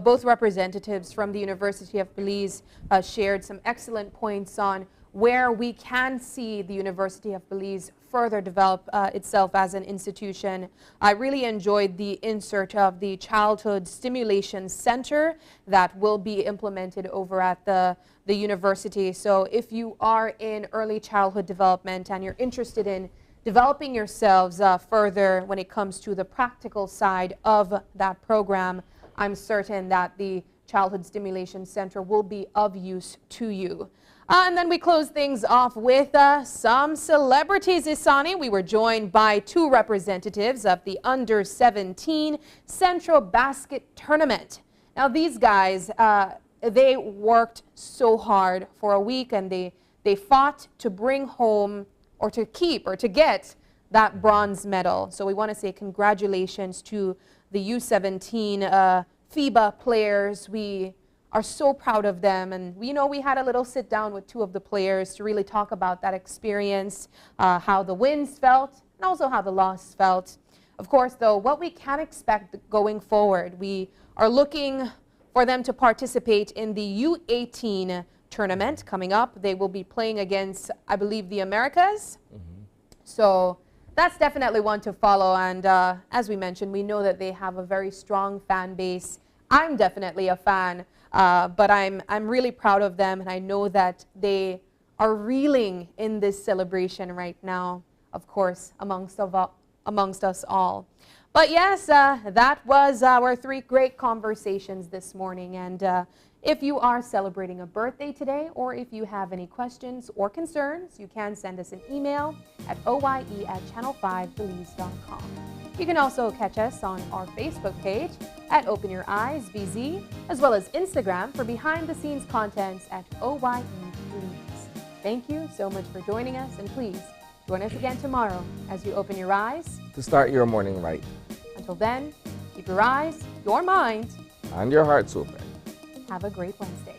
both representatives from the University of Belize shared some excellent points on where we can see the University of Belize further develop itself as an institution. I really enjoyed the insert of the Childhood Stimulation Center that will be implemented over at the university. So if you are in early childhood development and you're interested in developing yourselves further when it comes to the practical side of that program, I'm certain that the Childhood Stimulation Center will be of use to you. And then we close things off with some celebrities, Isani. We were joined by 2 representatives of the Under-17 Central Basket Tournament. Now these guys, they worked so hard for a week, and they fought to bring home or to keep or to get that bronze medal. So we want to say congratulations to the U17 FIBA players. We are so proud of them, and we had a little sit down with 2 of the players to really talk about that experience, how the wins felt and also how the loss felt. Of course, though, what we can expect going forward, we are looking for them to participate in the U18 tournament coming up. They will be playing against, I believe, the Americas. So that's definitely one to follow. And as we mentioned, we know that they have a very strong fan base. I'm definitely a fan, but I'm really proud of them, and I know that they are reeling in this celebration right now, of course, amongst us all. But yes, that was our 3 great conversations this morning, and If you are celebrating a birthday today, or if you have any questions or concerns, you can send us an email at oye@channel5belize.com. You can also catch us on our Facebook page at Open Your Eyes BZ, as well as Instagram for behind-the-scenes contents at OYE Belize. Thank you so much for joining us, and please join us again tomorrow as you open your eyes To start your morning right. Until then, keep your eyes, your mind, And your hearts open. have a great Wednesday.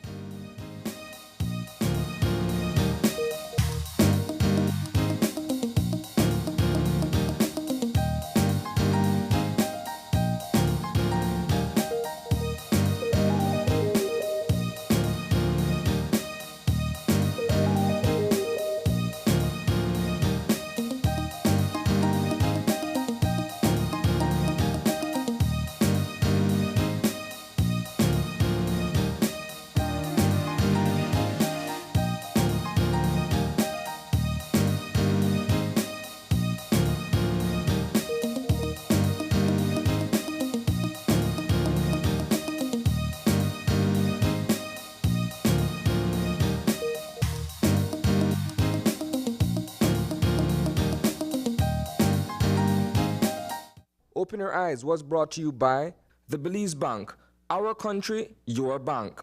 Open Your Eyes was brought to you by the Belize Bank. Our country, your bank.